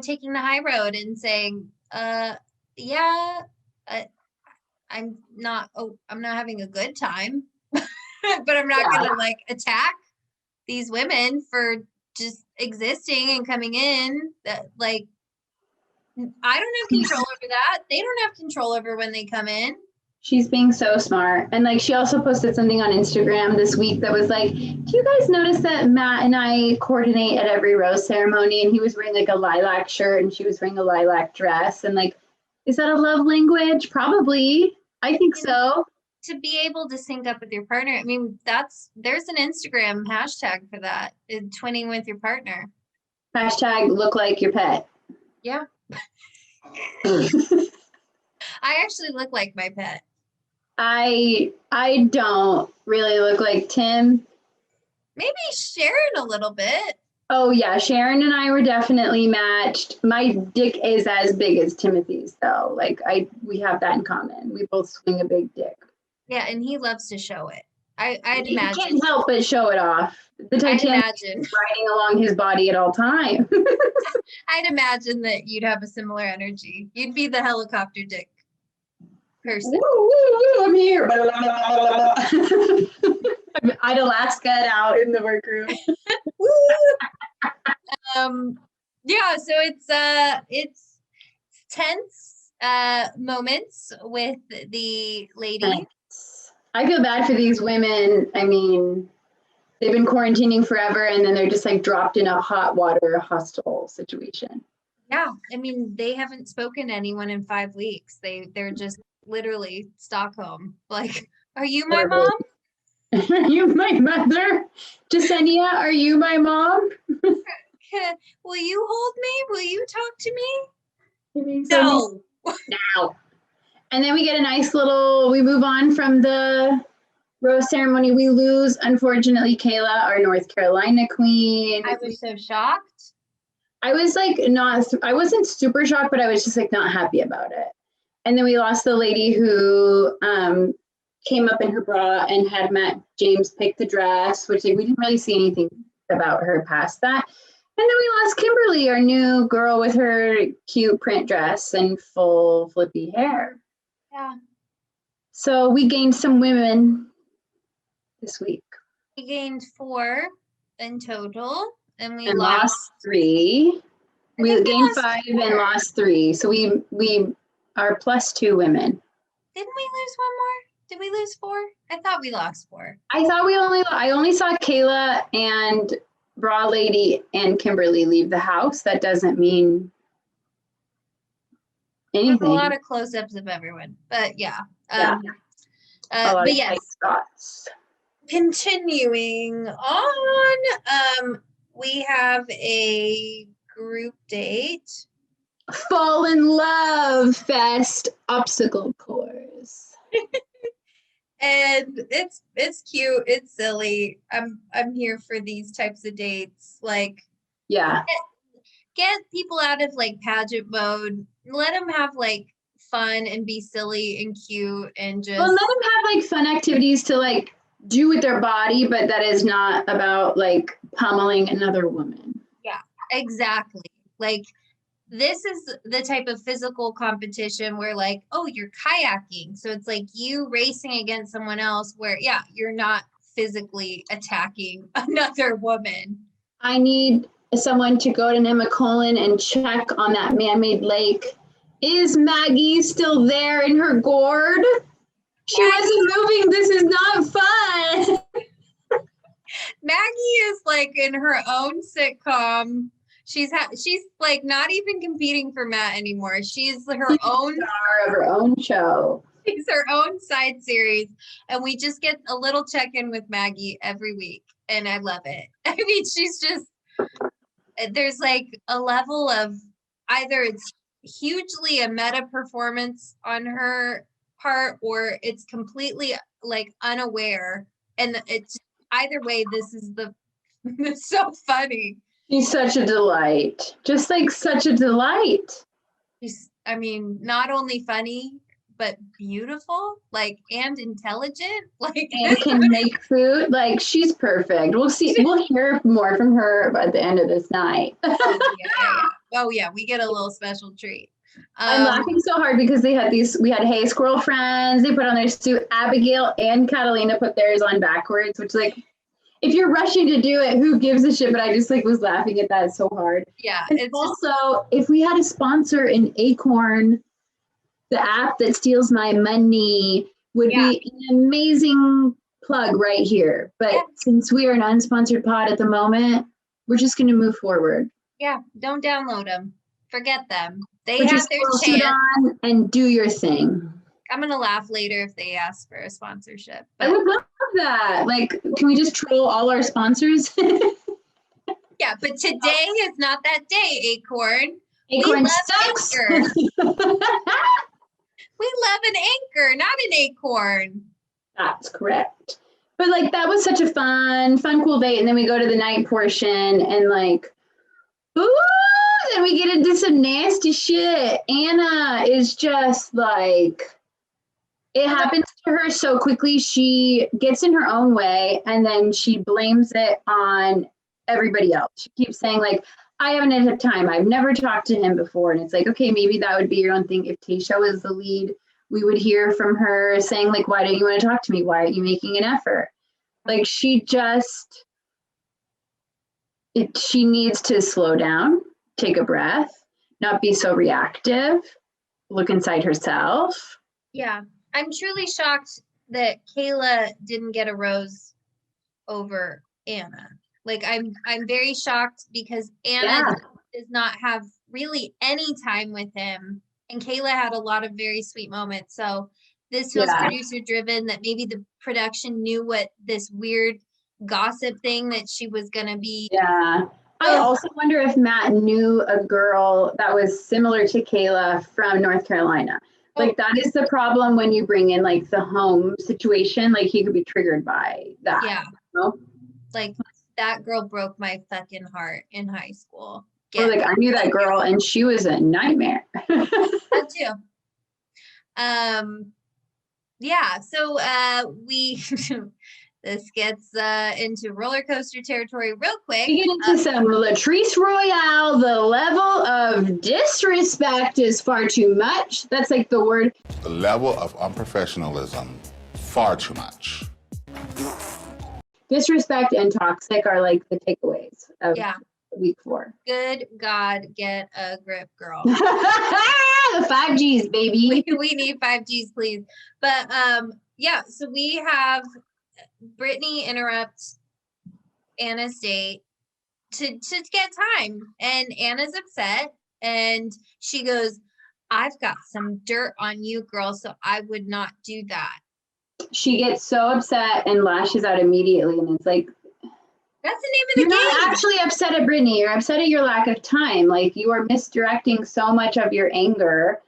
taking the high road and saying, yeah, I'm not having a good time, but I'm not gonna like attack these women for just existing and coming in. That like, I don't have control over that. They don't have control over when they come in. She's being so smart. And like she also posted something on Instagram this week that was like, do you guys notice that Matt and I coordinate at every rose ceremony? And he was wearing like a lilac shirt and she was wearing a lilac dress. And like, is that a love language? Probably. I think so. To be able to sync up with your partner, I mean, there's an Instagram hashtag for that. Twinning with your partner. Hashtag look like your pet. Yeah. I actually look like my pet. I don't really look like Tim. Maybe Sharon a little bit. Oh yeah, Sharon and I were definitely matched. My dick is as big as Timothy's though. Like we have that in common. We both swing a big dick. Yeah, and he loves to show it. I'd He imagine. can't help but show it off. The Titanic is riding along his body at all times. I'd imagine that you'd have a similar energy. You'd be the helicopter dick person. Woo, woo, woo, I'm here. I'd Alaska it out in the workroom. Yeah, so it's tense moments with the lady. I feel bad for these women. I mean, they've been quarantining forever and then they're just like dropped in a hot water hostel situation. Yeah, I mean, they haven't spoken to anyone in 5 weeks. They're just literally Stockholm. Like, are you my mom? Are you my mother? Jasenia, are you my mom? Will you hold me? Will you talk to me? No. Now. And then we get a nice little, we move on from the rose ceremony. We lose, unfortunately, Kayla, our North Carolina queen. I was so shocked. I was like, I wasn't super shocked, but I was just like not happy about it. And then we lost the lady who came up in her bra and had Matt James pick the dress, which like, we didn't really see anything about her past that. And then we lost Kimberly, our new girl with her cute print dress and full flippy hair. Yeah. So we gained some women this week. We gained 4 in total, and we lost 3. We gained 5 and lost 3. So we are +2 women. Didn't we lose one more? Did we lose 4? I thought we lost 4. I only saw Kayla and Bra Lady and Kimberly leave the house. That doesn't mean anything. There's a lot of close-ups of everyone, but yeah. But yes. Thoughts. Continuing on, we have a group date. Fall in Love Fest obstacle course. And it's cute, it's silly. I'm here for these types of dates. Like, yeah, get people out of like pageant mode. Let them have like fun and be silly and cute and just. Well, let them have like fun activities to like do with their body, but that is not about like pummeling another woman. Yeah, exactly. Like this is the type of physical competition where like, oh, you're kayaking. So it's like you racing against someone else where, yeah, you're not physically attacking another woman. I need someone to go to Nemacolin and check on that man-made lake. Is Maggie still there in her gourd? She wasn't moving. This is not fun. Maggie is like in her own sitcom. She's like not even competing for Matt anymore. She's her own star of her own show. She's her own side series, and we just get a little check-in with Maggie every week, and I love it. I mean, she's just, there's like a level of either it's hugely a meta performance on her part, or it's completely like unaware, and it's either way. This is it's so funny. She's such a delight. Just like such a delight. She's, I mean, not only funny, but beautiful, like, and intelligent, like, and can make food. Like, she's perfect. We'll hear more from her at the end of this night. Oh yeah, we get a little special treat. I'm laughing so hard because we had Hey Squirrel Friends. They put on their suit. Abigail and Catalina put theirs on backwards, which, like, if you're rushing to do it, who gives a shit? But I just like was laughing at that so hard. Yeah. It's also, if we had a sponsor in Acorn, the app that steals my money would be an amazing plug right here. But since we are an unsponsored pod at the moment, we're just going to move forward. Yeah, don't download them. Forget them. They have their chance. On and do your thing. I'm going to laugh later if they ask for a sponsorship. But I would love that. Like, can we just troll all our sponsors? Yeah, but today is not that day, Acorn. Acorn sucks. We love an anchor, not an acorn. That's correct. But like that was such a fun, cool date. And then we go to the night portion and like, ooh, then we get into some nasty shit. Anna is just like, it happens to her so quickly. She gets in her own way and then she blames it on everybody else. She keeps saying like, I haven't had time. I've never talked to him before. And it's like, okay, maybe that would be your own thing. If Tasha was the lead, we would hear from her saying like, why don't you want to talk to me? Why aren't you making an effort? Like she needs to slow down, take a breath, not be so reactive, look inside herself. Yeah. I'm truly shocked that Kayla didn't get a rose over Anna. Like I'm very shocked because Anna does not have really any time with him, and Kayla had a lot of very sweet moments. So this was producer driven, that maybe the production knew what this weird gossip thing that she was gonna be. Yeah. I also wonder if Matt knew a girl that was similar to Kayla from North Carolina. Like that is the problem when you bring in like the home situation. Like he could be triggered by that. Yeah. You know? Like that girl broke my fucking heart in high school. Like I knew that girl and she was a nightmare. That too. Yeah, so we this gets into roller coaster territory real quick. We get into some Latrice Royale. The level of disrespect is far too much. That's like the word. The level of unprofessionalism, far too much. Disrespect and toxic are like the takeaways of week 4. Good God, get a grip, girl. The 5 Gs, baby. We need 5 Gs, please. But yeah, so we have Brittany interrupts Anna's date to get time, and Anna's upset, and she goes, I've got some dirt on you, girl, so I would not do that. She gets so upset and lashes out immediately, and it's like, that's the name of the game. You're not actually upset at Brittany. You're upset at your lack of time. Like you are misdirecting so much of your anger.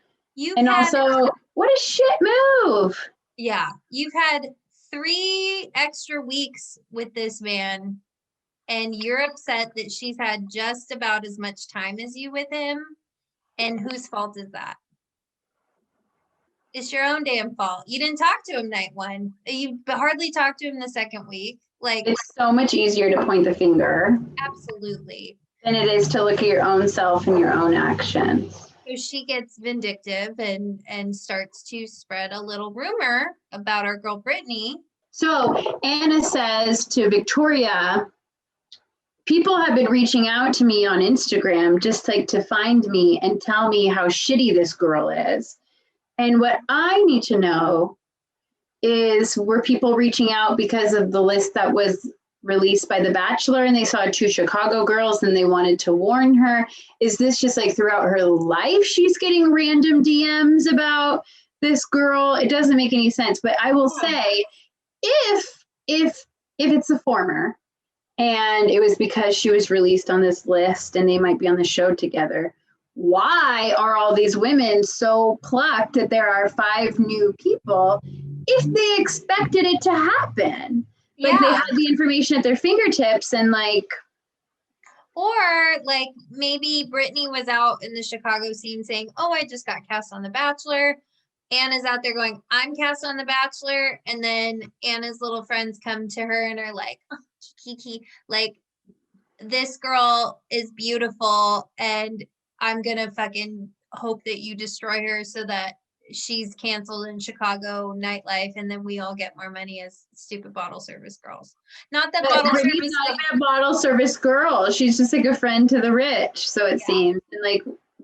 Also, what a shit move. Yeah, you've had 3 extra weeks with this man, and you're upset that she's had just about as much time as you with him. And whose fault is that? It's your own damn fault. You didn't talk to him night 1. You hardly talked to him the second week. Like it's so much easier to point the finger. Absolutely. than it is to look at your own self and your own actions. So she gets vindictive and starts to spread a little rumor about our girl Brittany. So Anna says to Victoria, people have been reaching out to me on Instagram just like to find me and tell me how shitty this girl is. And what I need to know is, were people reaching out because of the list that was released by The Bachelor and they saw 2 Chicago girls and they wanted to warn her? Is this just like throughout her life she's getting random DMs about this girl? It doesn't make any sense. But I will say, if it's the former, and it was because she was released on this list and they might be on the show together, why are all these women so plucked that there are 5 new people if they expected it to happen? Like, they had the information at their fingertips and like. Or like maybe Brittany was out in the Chicago scene saying, oh, I just got cast on The Bachelor. Anna's out there going, I'm cast on The Bachelor. And then Anna's little friends come to her and are like, oh, Kiki, like, this girl is beautiful and I'm going to fucking hope that you destroy her so that she's canceled in Chicago nightlife, and then we all get more money as stupid bottle service girls. Not that bottle service not even a bottle service girl. She's just like a friend to the rich, so it seems. And like,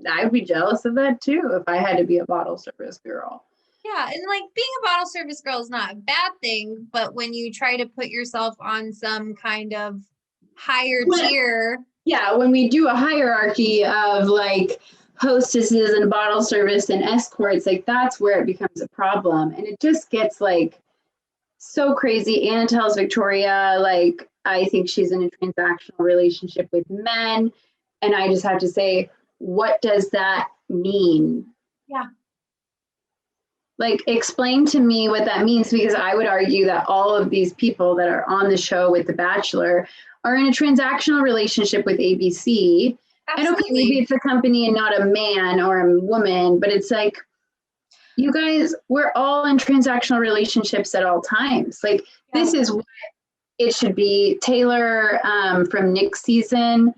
I'd be jealous of that too if I had to be a bottle service girl. Yeah, and like being a bottle service girl is not a bad thing, but when you try to put yourself on some kind of higher tier. Yeah, when we do a hierarchy of like hostesses and bottle service and escorts, like that's where it becomes a problem. And it just gets like so crazy. Anna tells Victoria, like, I think she's in a transactional relationship with men. And I just have to say, what does that mean? Yeah. Like, explain to me what that means, because I would argue that all of these people that are on the show with The Bachelor are in a transactional relationship with ABC. Absolutely. And okay, maybe it's a company and not a man or a woman, but it's like, you guys, we're all in transactional relationships at all times. Like, this is what it should be. Taylor from Nick's season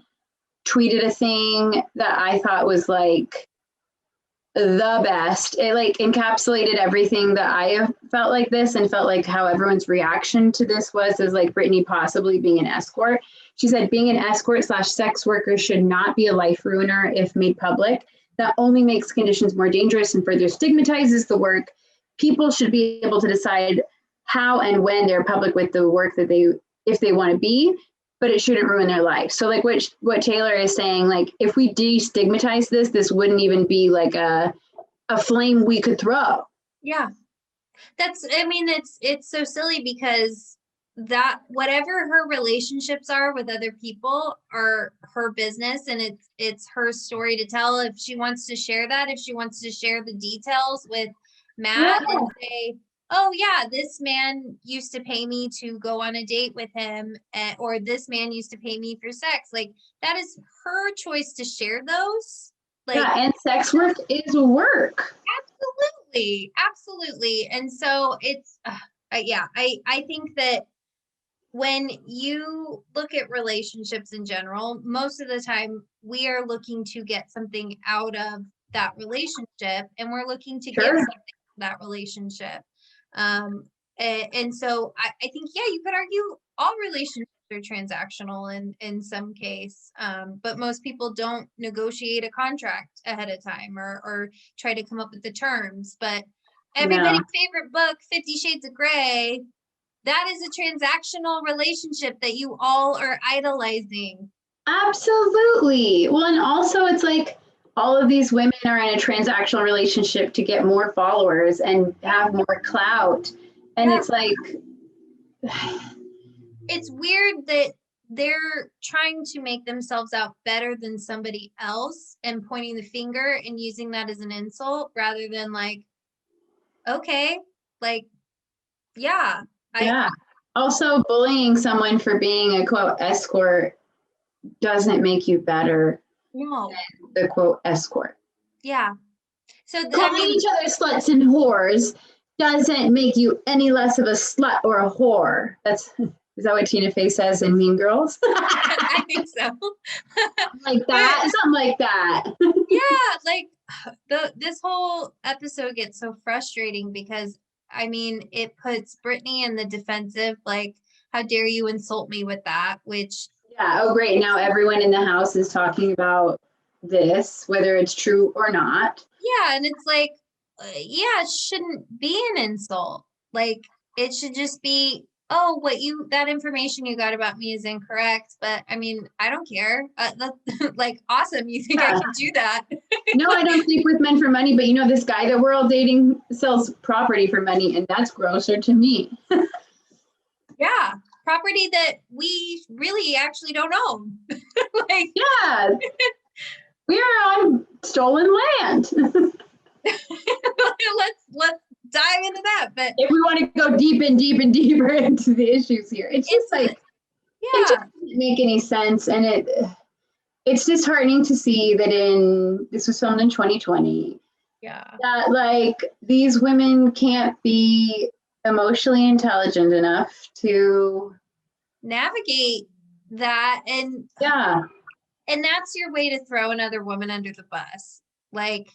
tweeted a thing that I thought was like the best. It like encapsulated everything that I felt like this and felt like how everyone's reaction to this was like Brittany possibly being an escort. She said, being an escort / sex worker should not be a life ruiner if made public. That only makes conditions more dangerous and further stigmatizes the work. People should be able to decide how and when they're public with the work that if they want to be, but it shouldn't ruin their life. So like what Taylor is saying, like, if we destigmatize this wouldn't even be like a flame we could throw. Yeah. It's so silly because that whatever her relationships are with other people are her business, and it's her story to tell. If she wants to share that, if she wants to share the details with Matt and say, oh yeah, this man used to pay me to go on a date with him, or this man used to pay me for sex, like, that is her choice to share those. Like, yeah, and sex work is work. Absolutely. And so it's I think that when you look at relationships in general, most of the time we are looking to get something out of that relationship, and we're looking to get something out of that relationship. And so I think, you could argue all relationships are transactional in some case, but most people don't negotiate a contract ahead of time or try to come up with the terms. But everybody's favorite book, 50 Shades of Grey, that is a transactional relationship that you all are idolizing. Absolutely. Well, and also it's like all of these women are in a transactional relationship to get more followers and have more clout. And it's like, it's weird that they're trying to make themselves out better than somebody else and pointing the finger and using that as an insult rather than like, okay, like, yeah. Also, bullying someone for being a quote escort doesn't make you better than the quote escort. Yeah. So calling each other sluts and whores doesn't make you any less of a slut or a whore. That's Is that what Tina Fey says in Mean Girls? I think so. Like that, something like that. Yeah, like this whole episode gets so frustrating because I mean it puts Brittany in the defensive, like, how dare you insult me with that? Which Yeah. Oh, great. Now everyone in the house is talking about this, whether it's true or not. yeah, and it's like, yeah, it shouldn't be an insult. Like, it should just be, oh, that information you got about me is incorrect. But I mean, I don't care. That's like awesome. You think I Yeah. can do that? No, I don't sleep with men for money, but you know, this guy that we're all dating sells property for money, and that's grosser to me. Yeah, property that we really actually don't own. Like, Yeah. We are on stolen land. let's dive into that. But If we want to go deep and deeper into the issues here, it's just like, it yeah, just doesn't make any sense. And it's disheartening to see that this was filmed in 2020, yeah, that like these women can't be emotionally intelligent enough to, navigate that, and yeah. that's your way to throw another woman under the bus. Like,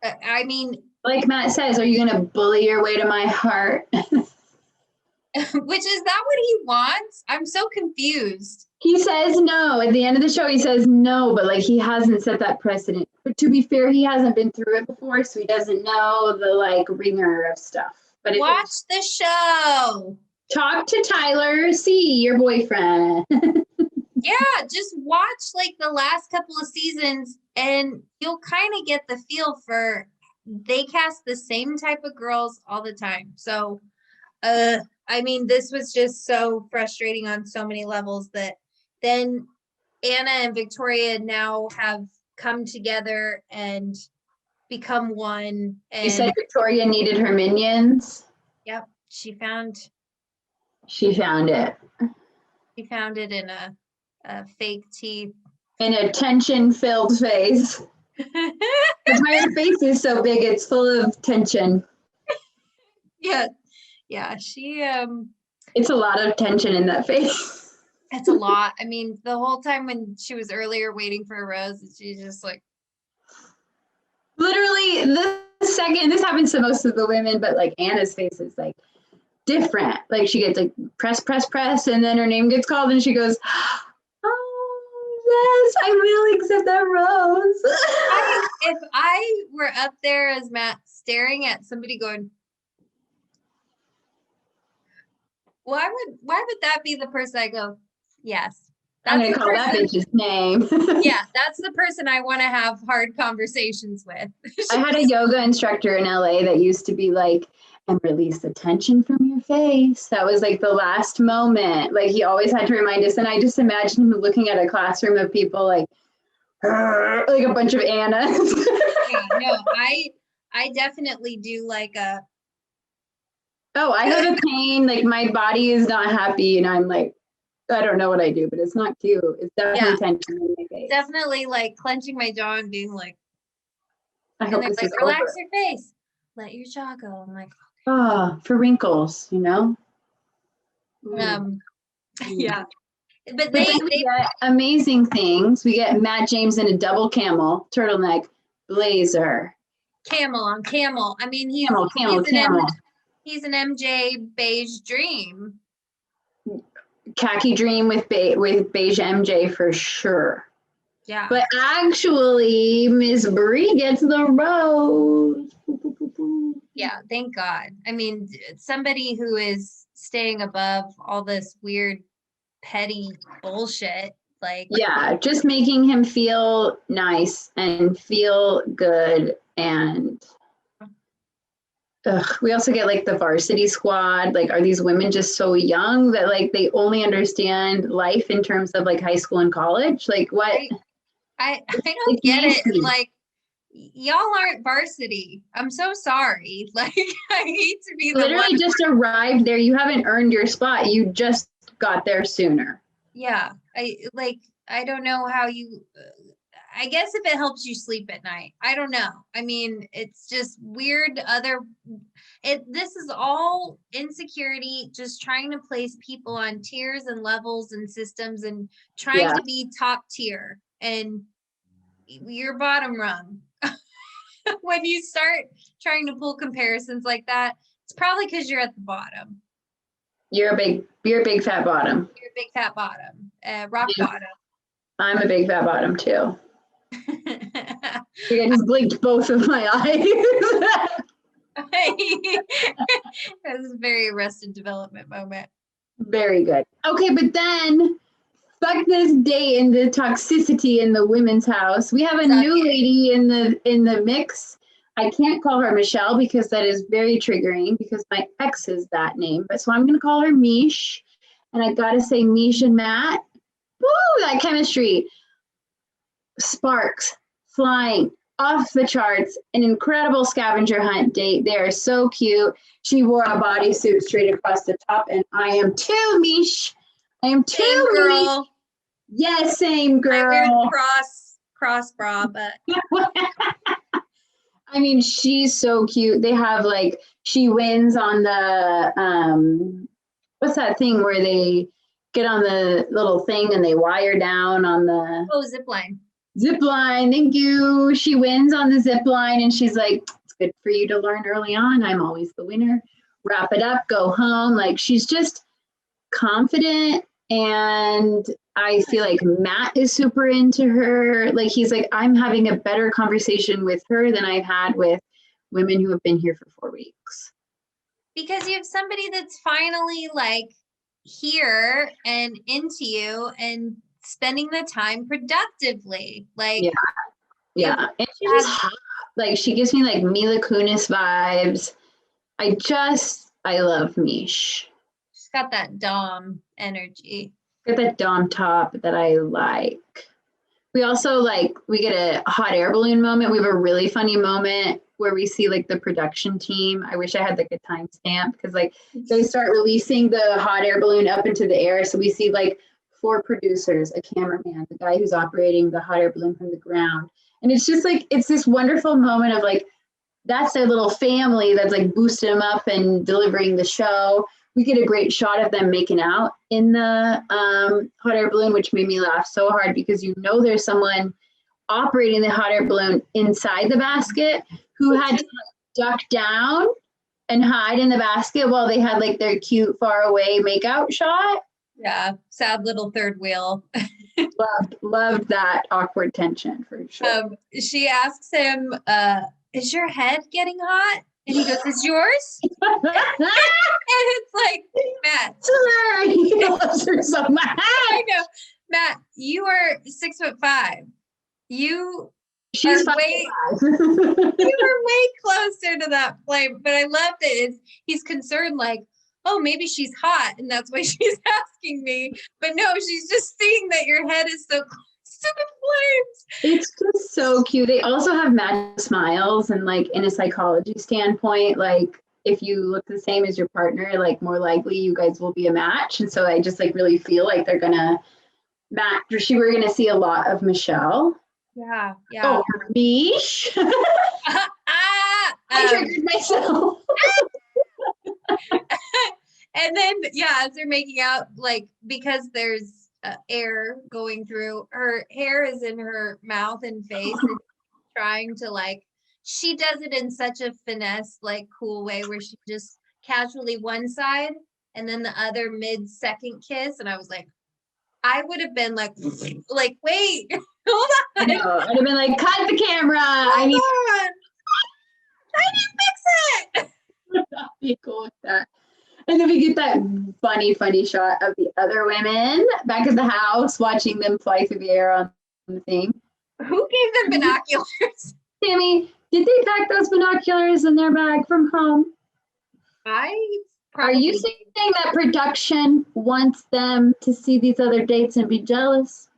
I mean, Like Matt says, are you going to bully your way to my heart? which is that what he wants? I'm so confused. He says no. At the end of the show, he says no, but like he hasn't set that precedent. But to be fair, he hasn't been through it before, so he doesn't know the like ringer of stuff. But Watch the show. Talk to Tyler, see your boyfriend. Yeah, just watch like the last couple of seasons and you'll kind of get the feel for, they cast the same type of girls all the time. So, I mean, this was just so frustrating on so many levels that then Anna and Victoria now have come together and become one. And You said Victoria needed her minions. yep, she found it. in a fake teeth. In a tension-filled face. That's why her face is so big, it's full of tension. Yeah, she It's a lot of tension in that face. it's a lot. I mean, the whole time when she was earlier waiting for a rose, she's just like, Literally, the second, this happens to most of the women, but like Anna's face is like different. Like she gets like press, and then her name gets called and she goes, oh, yes, I will accept that rose. if I were up there as Matt staring at somebody going, why would that be the person I go, yes. I'm going to call that bitch's name. Yeah, that's the person I want to have hard conversations with. I had a yoga instructor in LA that used to be like, and release the tension from your face. That was like the last moment. Like he always had to remind us. And I just imagine him looking at a classroom of people like a bunch of Annas. Yeah, no, I definitely do like a, Oh, I have a pain. Like my body is not happy. And I'm like, I don't know what I do, but it's not cute. It's definitely tension in my face. definitely like clenching my jaw and being like, I and hope they're this like, is relax over. your face, let your jaw go. I'm like, For wrinkles, you know? yeah. But But then we get amazing things. We get Matt James in a double camel, turtleneck, blazer. camel on camel. I mean, Camel. he's an MJ beige dream. Khaki dream with beige MJ for sure. Yeah. But actually, Miss Brie gets the rose. Yeah, thank God. I mean, somebody who is staying above all this weird, petty bullshit. Like, Yeah, just making him feel nice and feel good. And we also get like the varsity squad. Like, are these women just so young that like they only understand life in terms of like high school and college? Like, what? I don't get it. And like, y'all aren't varsity. I'm so sorry. Like, I hate to be the Literally one. just arrived there. You haven't earned your spot. You just got there sooner. Yeah, I don't know how you. I guess if it helps you sleep at night, I don't know. I mean, it's just weird. This is all insecurity, just trying to place people on tiers and levels and systems and trying to be top tier, and you're bottom rung. When you start trying to pull comparisons like that, it's probably because you're at the bottom. You're a big fat bottom. You're a big fat bottom, rock bottom. I'm a big fat bottom too. I just blinked both of my eyes. That was a very Arrested Development moment. Very good. Okay, but then fuck this day in the toxicity in the women's house. We have a new lady in the mix. I can't call her Michelle because that is very triggering because my ex is that name. But so I'm gonna call her Mish. And I gotta say, Mish and Matt, woo, that chemistry. Sparks flying off the charts, an incredible scavenger hunt date. They are so cute. She wore a bodysuit straight across the top, and I am too, Mish. I am too, same girl. Mish. Yes, same girl. I wear the cross bra, but I mean, she's so cute. They have she wins on the what's that thing where they get on the little thing and they wire down on the zip line. Zip line, thank you. She wins on the zip line and she's like, it's good for you to learn early on. I'm always the winner. Wrap it up, go home. She's just confident, and I feel like Matt is super into her. He's like, I'm having a better conversation with her than I've had with women who have been here for 4 weeks. Because you have somebody that's finally here and into you and spending the time productively. Yeah. And she's just hot. She gives me Mila Kunis vibes. I love Mish. She's got that Dom energy. Got that Dom top that I like. We also we get a hot air balloon moment. We have a really funny moment where we see the production team. I wish I had a timestamp because they start releasing the hot air balloon up into the air. So we see 4 producers, a cameraman, the guy who's operating the hot air balloon from the ground. And it's just it's this wonderful moment of that's their little family that's boosting them up and delivering the show. We get a great shot of them making out in the hot air balloon, which made me laugh so hard because there's someone operating the hot air balloon inside the basket who had to duck down and hide in the basket while they had their cute far away makeout shot. Yeah, sad little third wheel. Loved that awkward tension for sure. She asks him, is your head getting hot? And he goes, is yours? And it's Matt. He loves her so much. I know. Matt, you are 6'5". She's are you were way closer to that flame. But I loved it. He's concerned oh, maybe she's hot and that's why she's asking me. But no, she's just seeing that your head is so close to the flames. It's just so cute. They also have magic smiles, and in a psychology standpoint, if you look the same as your partner, more likely you guys will be a match. And so I just really feel they're gonna match. We're gonna see a lot of Michelle. Yeah. Oh, Mish. I triggered myself. And then, as they're making out, because there's air going through, her hair is in her mouth and face and trying to she does it in such a finesse, cool way where she just casually one side and then the other mid-second kiss. And I was I would have been wait, hold on. No, I'd have been cut the camera. I need to fix it. I'll be cool with that. And then we get that funny shot of the other women back at the house watching them fly through the air on the thing. Who gave them binoculars? Sammy, did they pack those binoculars in their bag from home? Are you saying that production wants them to see these other dates and be jealous?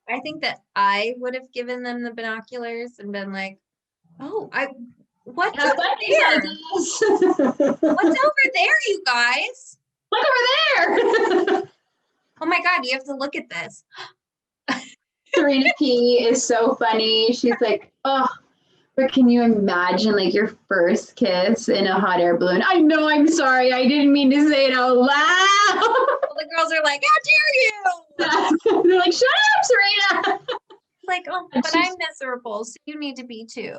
I think that I would have given them the binoculars and been what's over there? What's over there, you guys? Look over there. Oh my God, you have to look at this. Serena P is so funny. She's like, oh, but can you imagine like your first kiss in a hot air balloon? I know, I'm sorry. I didn't mean to say it out loud. The girls are like, how dare you? They're like, shut up, Serena. Like, oh, but I'm miserable, so you need to be too.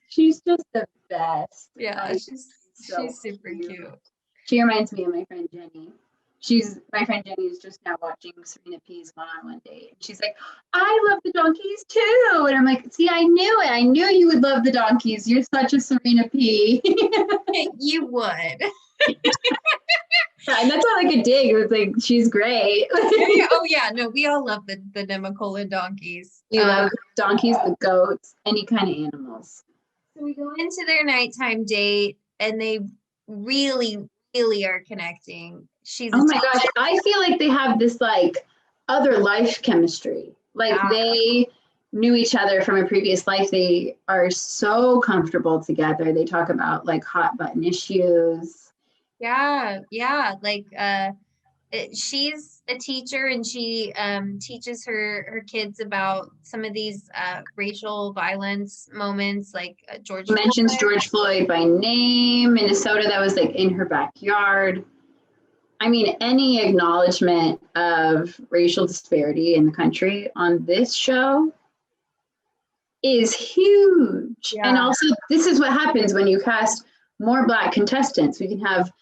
She's just the best. Yeah, Like, she's so super cute. She reminds me of my friend Jenny. My friend Jenny is just now watching Serena P's one-on-one date. And she's like, I love the donkeys too. And I'm like, see, I knew it. I knew you would love the donkeys. You're such a Serena P. You would. Yeah, and that's not like a dig. It was like, she's great. Oh yeah, no, we all love the Nemacolin donkeys. We love donkeys, the goats, any kind of animals. So we go into their nighttime date and they really, really are connecting. Oh my gosh, I feel like they have this like other life chemistry. Like they knew each other from a previous life. They are so comfortable together. They talk about like hot button issues. Yeah. Like she's a teacher and she teaches her kids about some of these racial violence moments, like George Mentions Floyd. George Floyd by name, Minnesota, that was like in her backyard. I mean, any acknowledgement of racial disparity in the country on this show is huge. Yeah. And also, this is what happens when you cast more Black contestants. We can have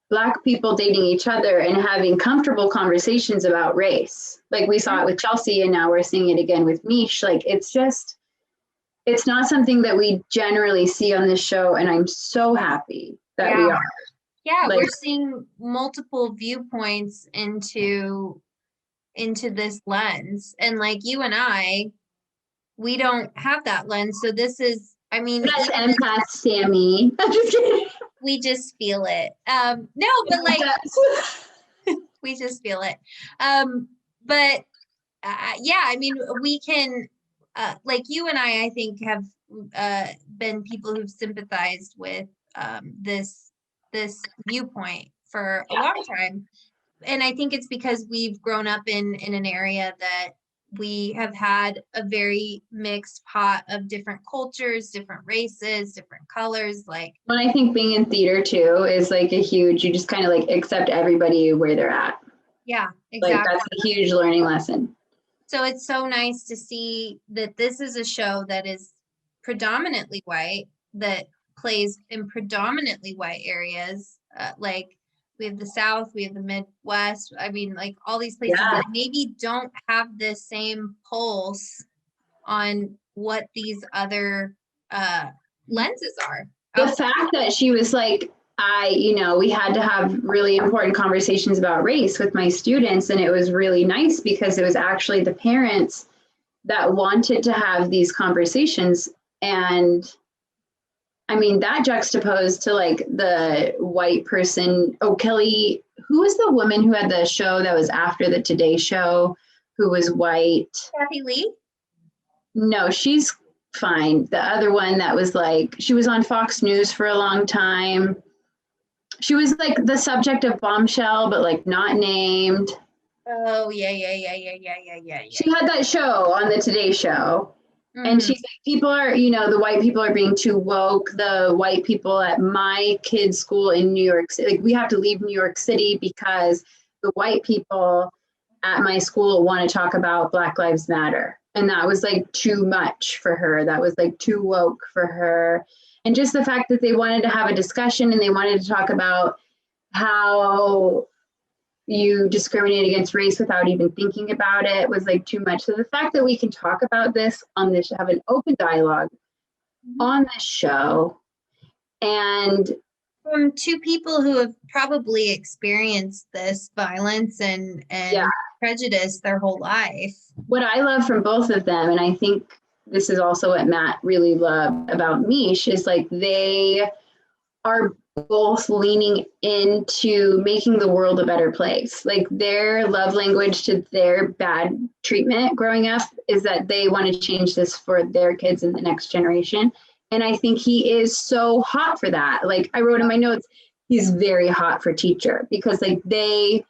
Black people dating each other and having comfortable conversations about race. Like we saw it with Chelsea, and now we're seeing it again with Mish. Like it's not something that we generally see on this show. And I'm so happy that we are. Yeah, Like, we're seeing multiple viewpoints into this lens. And like you and I, we don't have that lens. So this is, I mean, yes, empath Sammie. I'm just kidding. we just feel it. No, but like we just feel it. But yeah, I mean, we can, like you and I think have been people who've sympathized with this viewpoint for a long time. And I think it's because we've grown up in an area that we have had a very mixed pot of different cultures, different races, different colors. Like, Well, I think being in theater too is like a huge, you just kind of like accept everybody where they're at. yeah, exactly. Like that's a huge learning lesson. So it's so nice to see that this is a show that is predominantly white, that plays in predominantly white areas. Like we have the South, we have the Midwest. I mean, like all these places that maybe don't have the same pulse on what these other lenses are. The fact that she was like, we had to have really important conversations about race with my students. And it was really nice because it was actually the parents that wanted to have these conversations. And I mean, that juxtaposed to like the white person. Oh, Kelly, who was the woman who had the show that was after the Today Show, who was white? Kathy Lee? No, she's fine. The other one that was like, she was on Fox News for a long time. She was like the subject of Bombshell, but like not named. Oh, yeah. She had that show on the Today Show. And she's like, people are, the white people are being too woke. The white people at my kids' school in New York City, like we have to leave New York City because the white people at my school want to talk about Black Lives Matter. And that was like too much for her. That was like too woke for her. And just the fact that they wanted to have a discussion and they wanted to talk about how you discriminate against race without even thinking about it was like too much. So the fact that we can talk about this on this, have an open dialogue on this show, and from two people who have probably experienced this violence and prejudice their whole life. What I love from both of them, and I think this is also what Matt really loved about Mish, is like they are both leaning into making the world a better place. Like their love language to their bad treatment growing up is that they want to change this for their kids in the next generation. And I think he is so hot for that. Like I wrote in my notes, he's very hot for teacher because like they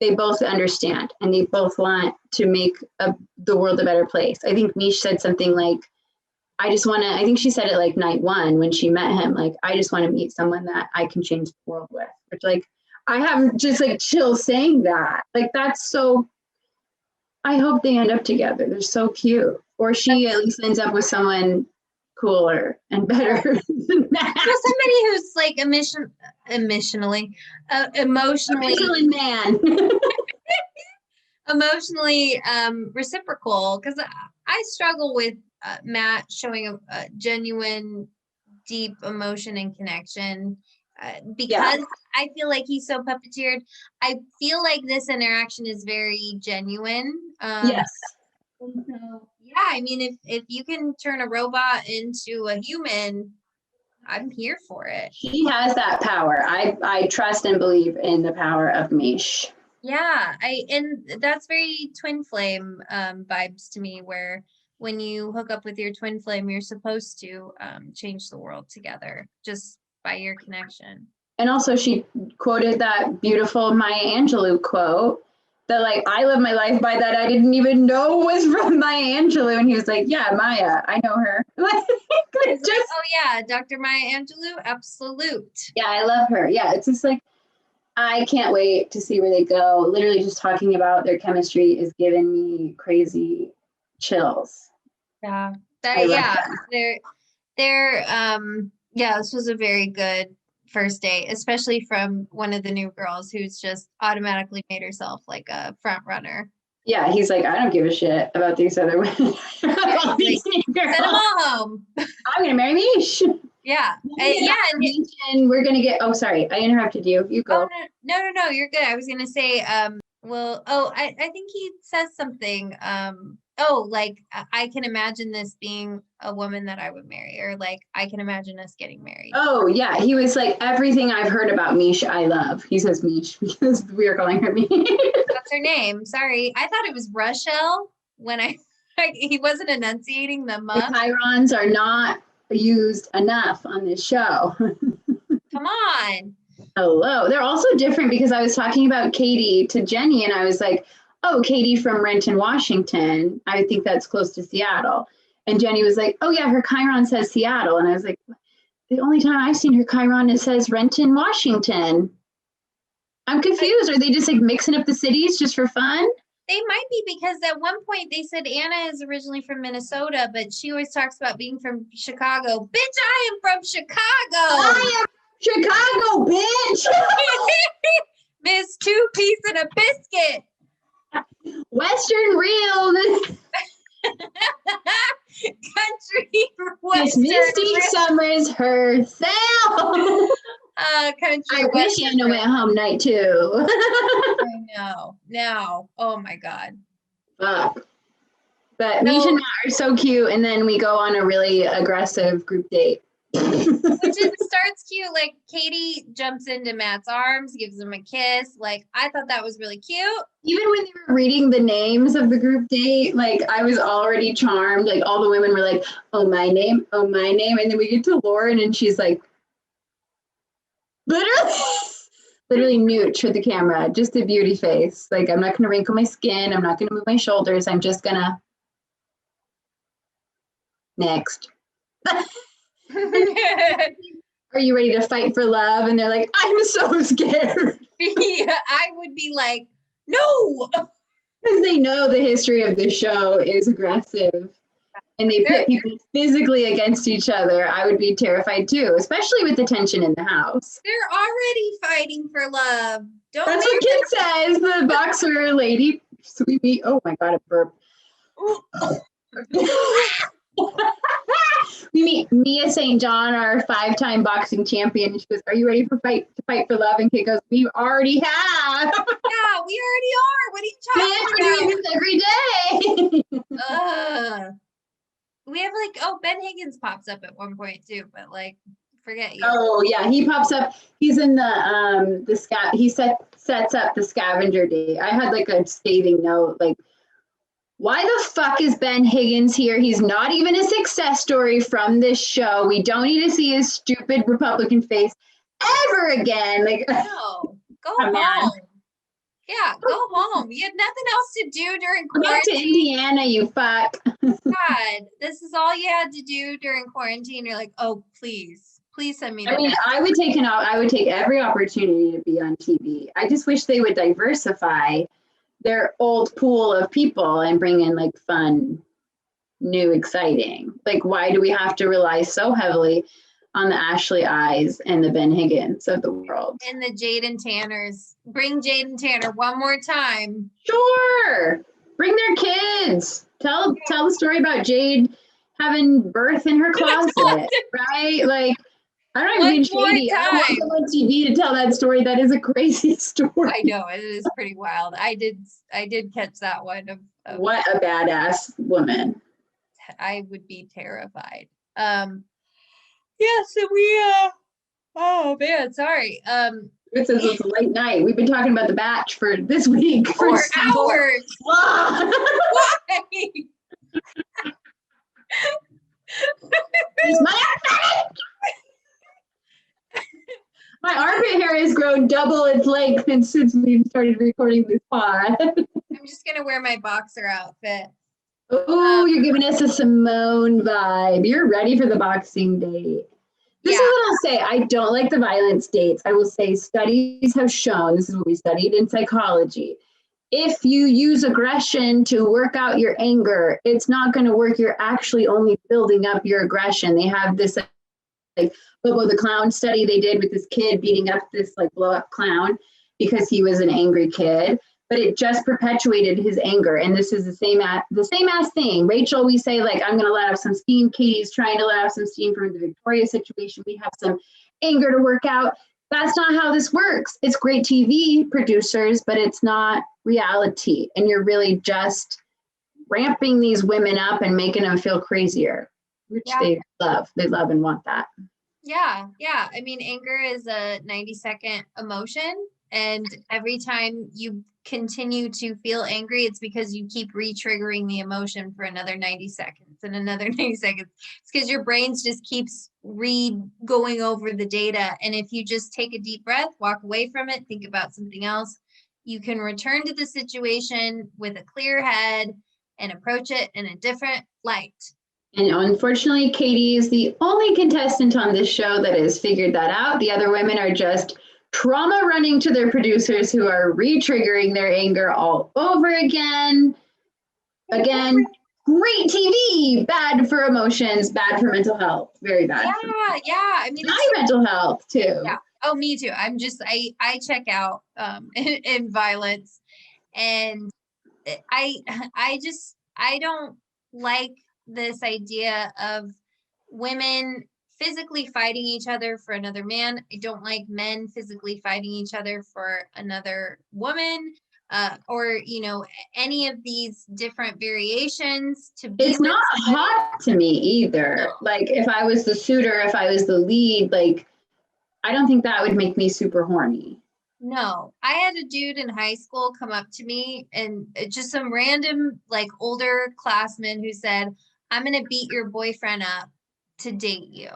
they both understand and they both want to make the world a better place. I think Mish said something like, I think she said it like night one when she met him, like, I just want to meet someone that I can change the world with, which like, I have just like chills saying that. Like, that's so, I hope they end up together. They're so cute. Or she at least ends up with someone cooler and better than that. For somebody who's like emotionally man. emotionally reciprocal, because I struggle with Matt showing a genuine deep emotion and connection because I feel like he's so puppeteered. I feel like this interaction is very genuine. Yes. And so, yeah, I mean, if you can turn a robot into a human, I'm here for it. He has that power. I trust and believe in the power of Mish. Yeah, and that's very twin flame vibes to me, where when you hook up with your twin flame, you're supposed to change the world together just by your connection. And also she quoted that beautiful Maya Angelou quote that like, I live my life by that I didn't even know was from Maya Angelou. And he was like, yeah, Maya, I know her. Oh yeah, Dr. Maya Angelou, absolute. Yeah, I love her. Yeah, it's just like, I can't wait to see where they go. Literally just talking about their chemistry is giving me crazy chills. Yeah. That. This was a very good first date, especially from one of the new girls who's just automatically made herself like a front runner. Yeah, he's like, I don't give a shit about these other women. Send them all home. I'm gonna marry Mish. Yeah. And we're gonna get. Oh, sorry, I interrupted you. You go. Oh, no, you're good. I was gonna say, I think he says something. I can imagine this being a woman that I would marry, or like, I can imagine us getting married. Oh, yeah. He was like, everything I've heard about Mish, I love. He says Mish because we are calling her Mish. That's her name. Sorry. I thought it was Rochelle when he wasn't enunciating the The chirons are not used enough on this show. Come on. Hello. They're also different because I was talking about Katie to Jenny and I was like, oh, Katie from Renton, Washington. I think that's close to Seattle. And Jenny was like, oh yeah, her Chiron says Seattle. And I was like, the only time I've seen her Chiron, it says Renton, Washington. I'm confused. Are they just like mixing up the cities just for fun? They might be, because at one point they said Anna is originally from Minnesota, but she always talks about being from Chicago. Bitch, I am from Chicago. I am Chicago, bitch. Miss Two Piece and a Biscuit. Western real. Country Miss Western. Misty Summers herself. Country I wish Anna went home night two. I know. Now, oh my God. Fuck. But Mish and Matt are so cute, and then we go on a really aggressive group date. Which starts cute. Like, Katie jumps into Matt's arms, gives him a kiss. Like, I thought that was really cute. Even when they were reading the names of the group date, like, I was already charmed. Like, all the women were like, oh, my name, oh, my name. And then we get to Lauren, and she's like, literally nooch with the camera, just a beauty face. Like, I'm not going to wrinkle my skin. I'm not going to move my shoulders. I'm just going to. Next. Are you ready to fight for love? And they're like, I'm so scared. Yeah, I would be like, no. Because they know the history of the show is aggressive. And they put people physically against each other. I would be terrified too, especially with the tension in the house. They're already fighting for love. Don't. That's what Kid says, the boxer lady. Sweet meat. Oh my God, a burp. We meet Mia St. John, our 5-time boxing champion. And she goes, are you ready to fight for love? And Kid goes, we already have. Yeah, we already are. What are you talking about? Every day. We have Ben Higgins pops up at one point too, but like, forget you. Oh yeah, he pops up. He's in the he sets up the scavenger day. I had like a scathing note, like, why the fuck is Ben Higgins here? He's not even a success story from this show. We don't need to see his stupid Republican face ever again. Like, no, go oh, home. Yeah, go home. You had nothing else to do during Go back to quarantine. Indiana, you fuck. God, this is all you had to do during quarantine. You're like, oh, please send me the I mean, next. I would take every opportunity to be on TV. I just wish they would diversify their old pool of people and bring in like fun, new, exciting. Like, why do we have to rely so heavily on the Ashley Eyes and the Ben Higgins of the world? And the Jaden Tanners. Bring Jaden Tanner one more time. Sure, bring their kids. Tell the story about Jade having birth in her closet, right? Like, I don't even mean One more shady. I don't want time. them on TV to tell that story. That is a crazy story. I know it is pretty wild. I did catch that one of What a badass woman. I would be terrified. Yeah, so we oh man, sorry. It says it's a late night. We've been talking about the batch for this week. For so hours. long. Why? It's my armpit. My armpit hair has grown double its length since we've started recording this pod. I'm just gonna wear my boxer outfit. Oh, you're giving us a Simone vibe. You're ready for the boxing date. This is Yeah. what I'll say. I don't like the violence dates. I will say studies have shown, this is what we studied in psychology. If you use aggression to work out your anger, it's not going to work. You're actually only building up your aggression. They have this like Bobo the Clown study they did with this kid beating up this like blow up clown because he was an angry kid, but it just perpetuated his anger. And this is the same ass thing. Rachel, we say like, I'm going to let off some steam. Katie's trying to let off some steam from the Victoria situation. We have some anger to work out. That's not how this works. It's great TV producers, but it's not reality. And you're really just ramping these women up and making them feel crazier, which they love. They love and want that. Yeah. I mean, anger is a 90-second emotion. And every time you continue to feel angry, it's because you keep re-triggering the emotion for another 90 seconds and another 90 seconds. It's because your brains just keeps going over the data. And if you just take a deep breath, walk away from it, think about something else, you can return to the situation with a clear head and approach it in a different light. And unfortunately, Katie is the only contestant on this show that has figured that out. The other women are just trauma running to their producers who are re-triggering their anger all over again. Again, great TV, bad for emotions, bad for mental health, very bad. Yeah. I mean, My mental health too. Yeah. Oh, me too. I'm just, I check out in violence, and I don't like this idea of women physically fighting each other for another man. I don't like men physically fighting each other for another woman, or any of these different variations to be. It's not hot to me either. No. Like if I was the suitor, if I was the lead, like I don't think that would make me super horny. No, I had a dude in high school come up to me, and just some random like older classman who said, "I'm going to beat your boyfriend up to date you."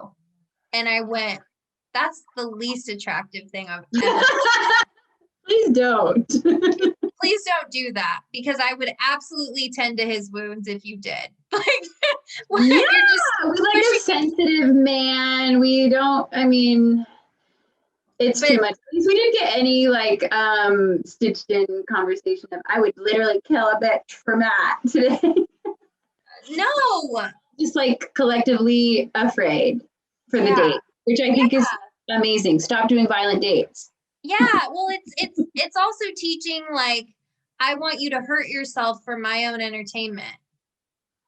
And I went, "That's the least attractive thing I've ever." Please don't. Please don't do that, because I would absolutely tend to his wounds if you did. Like, Yeah, we like a sensitive man. We don't, I mean, it's too much. At least we didn't get any like stitched in conversation of I would literally kill a bitch for Matt today. No. Just like collectively afraid for the date, which I think is amazing. Stop doing violent dates. Yeah, well, it's also teaching like, I want you to hurt yourself for my own entertainment.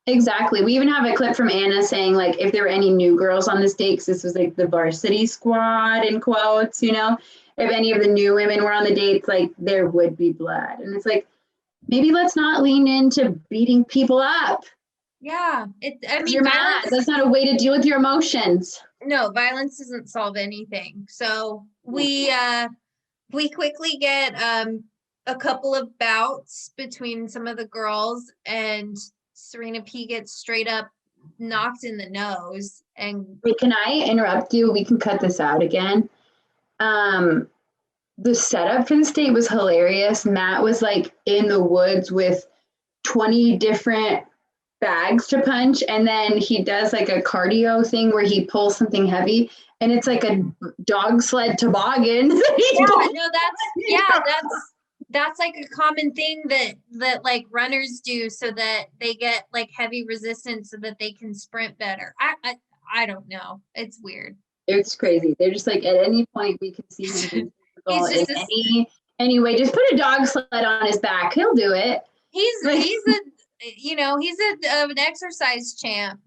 Exactly. We even have a clip from Anna saying like if there were any new girls on this date, 'cause this was like the varsity squad in quotes, if any of the new women were on the dates, like there would be blood. And it's like, maybe let's not lean into beating people up. Yeah, You're mad. That's not a way to deal with your emotions. No, violence doesn't solve anything. So we quickly get a couple of bouts between some of the girls, and Serena P gets straight up knocked in the nose. And wait, can I interrupt you? We can cut this out again. the setup for this date was hilarious. Matt was like in the woods with 20 different bags to punch, and then he does like a cardio thing where he pulls something heavy, and it's like a dog sled toboggan. That's like a common thing that like runners do so that they get like heavy resistance so that they can sprint better. I don't know. It's weird. It's crazy. They're just like, at any point we can see him He's just anyway, just put a dog sled on his back. He'll do it. He's an exercise champ.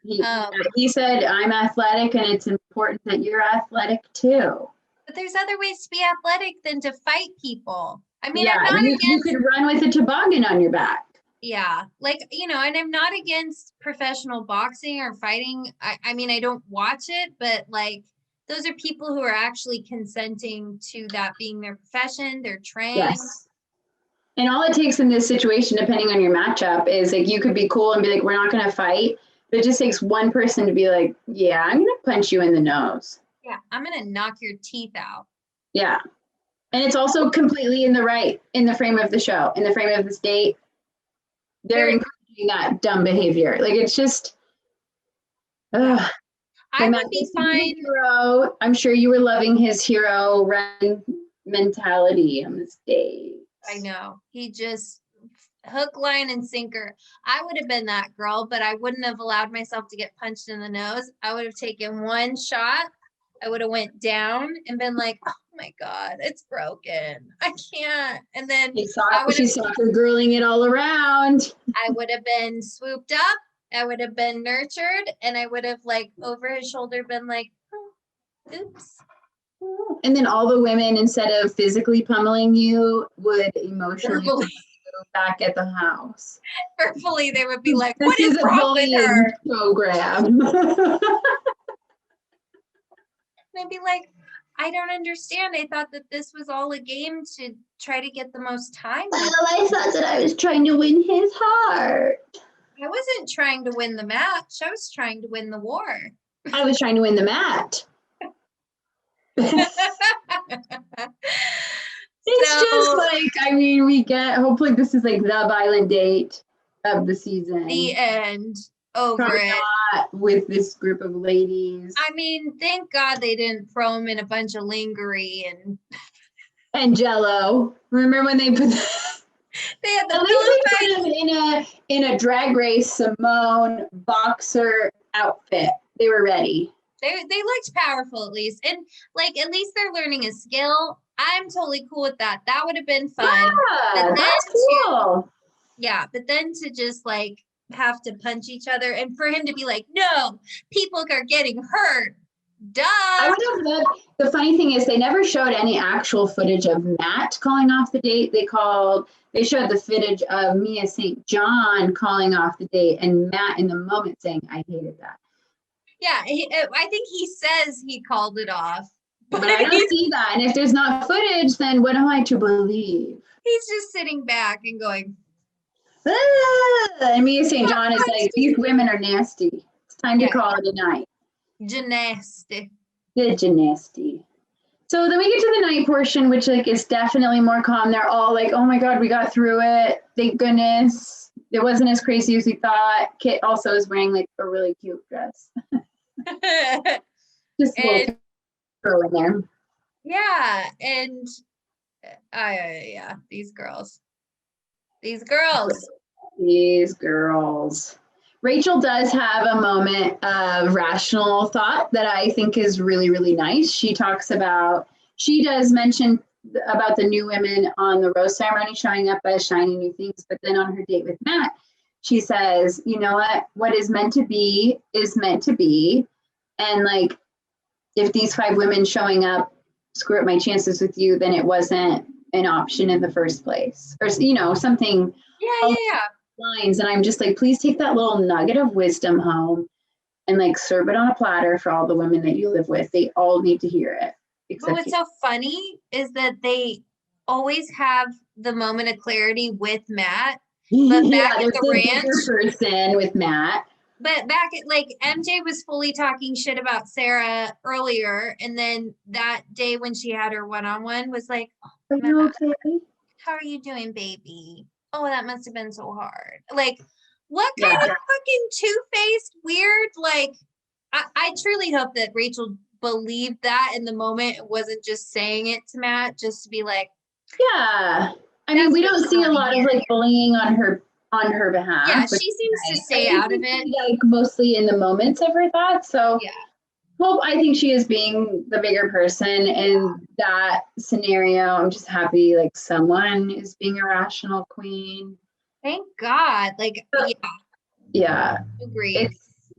He said, I'm athletic and it's important that you're athletic too. But there's other ways to be athletic than to fight people. I mean, yeah, you could run with a toboggan on your back. Yeah, like, and I'm not against professional boxing or fighting. I mean, I don't watch it, but like, those are people who are actually consenting to that being their profession. They're trained. Yes. And all it takes in this situation, depending on your matchup, is like you could be cool and be like, we're not going to fight. But it just takes one person to be like, yeah, I'm going to punch you in the nose. Yeah, I'm going to knock your teeth out. Yeah. And it's also completely in the frame of the show, in the frame of the state. They're encouraging that dumb behavior. Like, it's just, I would be fine. Hero. I'm sure you were loving his hero run mentality on this date. I know. He just hook, line, and sinker. I would have been that girl, but I wouldn't have allowed myself to get punched in the nose. I would have taken one shot. I would have went down and been like, oh my God, it's broken. I can't. And then she's soccer girling it all around. I would have been swooped up. I would have been nurtured, and I would have like over his shoulder been like, oh, oops. And then all the women, instead of physically pummeling you, would emotionally put you back at the house. Verbally, they would be like, what is wrong with her? Program. They'd be like, I don't understand. I thought that this was all a game to try to get the most time. Well, I thought that I was trying to win his heart. I wasn't trying to win the match. I was trying to win the war. I was trying to win the match. It's just like, I mean, hopefully this is like the violent date of the season. The end. Over Probably it. Not with this group of ladies. I mean, thank God they didn't throw him in a bunch of lingerie and Jello. Remember when they put they had the at least they put him in a Drag Race Simone boxer outfit. They were ready. They looked powerful at least. And like, at least they're learning a skill. I'm totally cool with that. That would have been fun. Yeah, that's cool. But then to just like have to punch each other and for him to be like, no, people are getting hurt. Duh. I would have loved, the funny thing is they never showed any actual footage of Matt calling off the date. They showed the footage of Mia St. John calling off the date and Matt in the moment saying, I hated that. Yeah, I think he says he called it off. But I don't see that. And if there's not footage, then what am I to believe? He's just sitting back and going, and Mia St. John is like, these women are nasty. It's time to call it a night. Gymnastic. The gymnasty. So then we get to the night portion, which like is definitely more calm. They're all like, oh my God, we got through it. Thank goodness. It wasn't as crazy as we thought. Kit also is wearing like a really cute dress. Just a little throw in there. Yeah, and these girls. Rachel does have a moment of rational thought that I think is really, really nice. She does mention about the new women on the rose ceremony showing up as shiny new things, but then on her date with Matt, she says, you know what is meant to be is meant to be. And like, if these 5 women showing up screw up my chances with you, then it wasn't an option in the first place, or something. Lines. And I'm just like, please take that little nugget of wisdom home and like serve it on a platter for all the women that you live with. They all need to hear it. But what's so funny is that they always have the moment of clarity with Matt, but back at the ranch person with Matt. But back at like MJ was fully talking shit about Sarah earlier, and then that day when she had her one-on-one was like, Are Matt, you okay? how are you doing, baby? Oh, that must have been so hard. Like, what Yeah. kind of fucking two-faced weird, like, I truly hope that Rachel believed that in the moment and wasn't just saying it to Matt just to be like, Yeah. I mean, That's we what don't I see a wanna lot of hear. like bullying on her behalf. yeah, which she seems to is stay nice. out of We it. see, like mostly in the moments of her thoughts. So Yeah. well, I think she is being the bigger person in that scenario. I'm just happy like someone is being a rational queen. Thank God. Like, yeah, Yeah, agreed.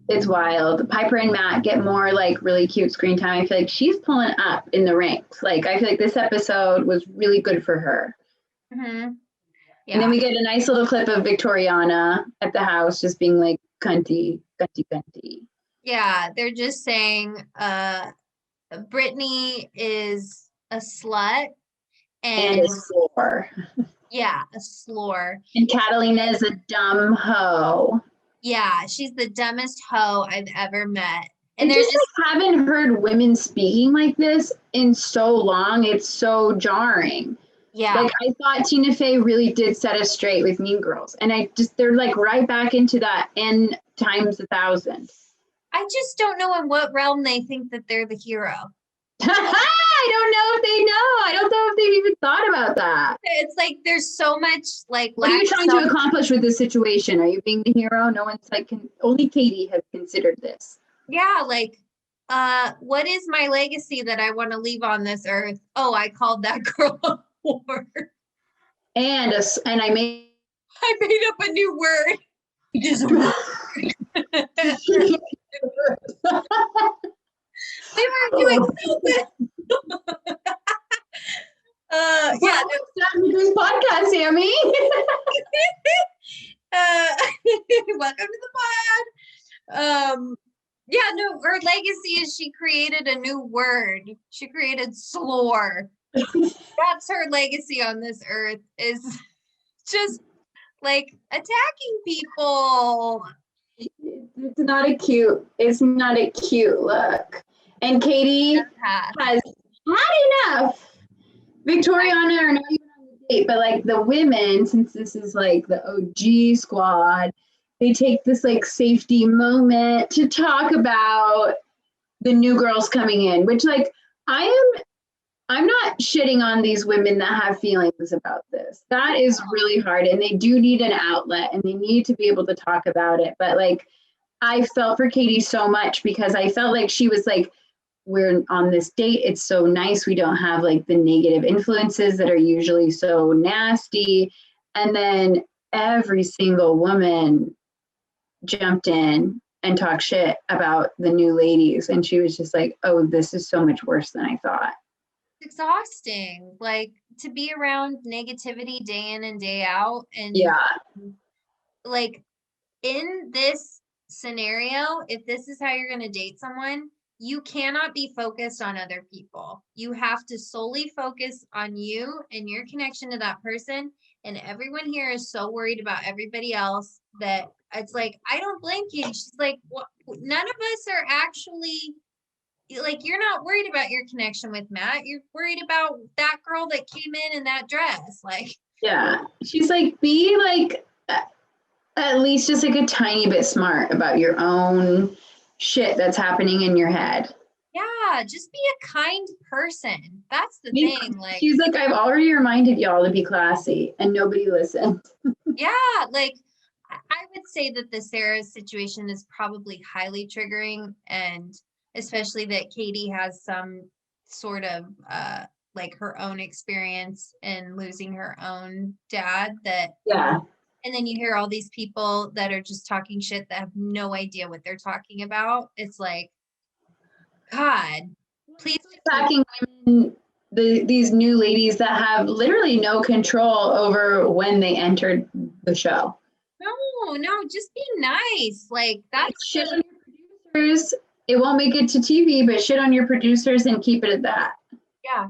it's wild. Piper and Matt get more like really cute screen time. I feel like she's pulling up in the ranks. Like I feel like this episode was really good for her. Mm-hmm. Yeah. And then we get a nice little clip of Victoriana at the house just being like cunty, cunty, cunty. Yeah, they're just saying Brittany is a slut And and a slore. yeah, a slore. And Catalina is a dumb hoe. Yeah, she's the dumbest hoe I've ever met. And And there's just like, haven't heard women speaking like this in so long. It's so jarring. yeah, Like I thought Tina Fey really did set us straight with Mean Girls. And they're like right back into that N times 1,000. I just don't know in what realm they think that they're the hero. I don't know if they know. I don't know if they've even thought about that. It's like there's so much like What are you lack of trying to accomplish with this situation? Are you being the hero? No one's like, only Katie has considered this. yeah, like what is my legacy that I want to leave on this earth? Oh, I called that girl a whore. And I made I made up a new word. Just they were doing so good. Yeah, no, this podcast, Sammie. welcome to the pod. Yeah, no, her legacy is she created a new word. She created slore. That's her legacy on this earth, is just like attacking people. It's not a cute look. And Katie has had enough. Victoriana are not even on the date, but like the women, since this is like the OG squad, they take this like safety moment to talk about the new girls coming in, which like I'm not shitting on these women that have feelings about this. That is really hard, and they do need an outlet and they need to be able to talk about it. But like I felt for Katie so much because I felt like she was like, we're on this date. It's so nice. We don't have like the negative influences that are usually so nasty. And then every single woman jumped in and talked shit about the new ladies. And she was just like, oh, this is so much worse than I thought. It's exhausting. Like to be around negativity day in and day out. And Yeah. like in this scenario, if this is how you're going to date someone, you cannot be focused on other people. You have to solely focus on you and your connection to that person. And everyone here is so worried about everybody else that it's like, I don't blame Katie. She's like, well, none of us are actually like, you're not worried about your connection with Matt. You're worried about that girl that came in that dress. Like, yeah. She's like, be like, at least just like a tiny bit smart about your own shit that's happening in your head. yeah, just be a kind person. That's the thing. Like, she's like, I've already reminded y'all to be classy, and nobody listened. yeah, like I would say that the Sarah situation is probably highly triggering, and especially that Katie has some sort of like her own experience in losing her own dad that Yeah. and then you hear all these people that are just talking shit that have no idea what they're talking about. It's like, God, please. Attacking women, these new ladies that have literally no control over when they entered the show. No, just be nice. Like that's Shit on your producers. It won't make it to TV, but shit on your producers and keep it at that. yeah.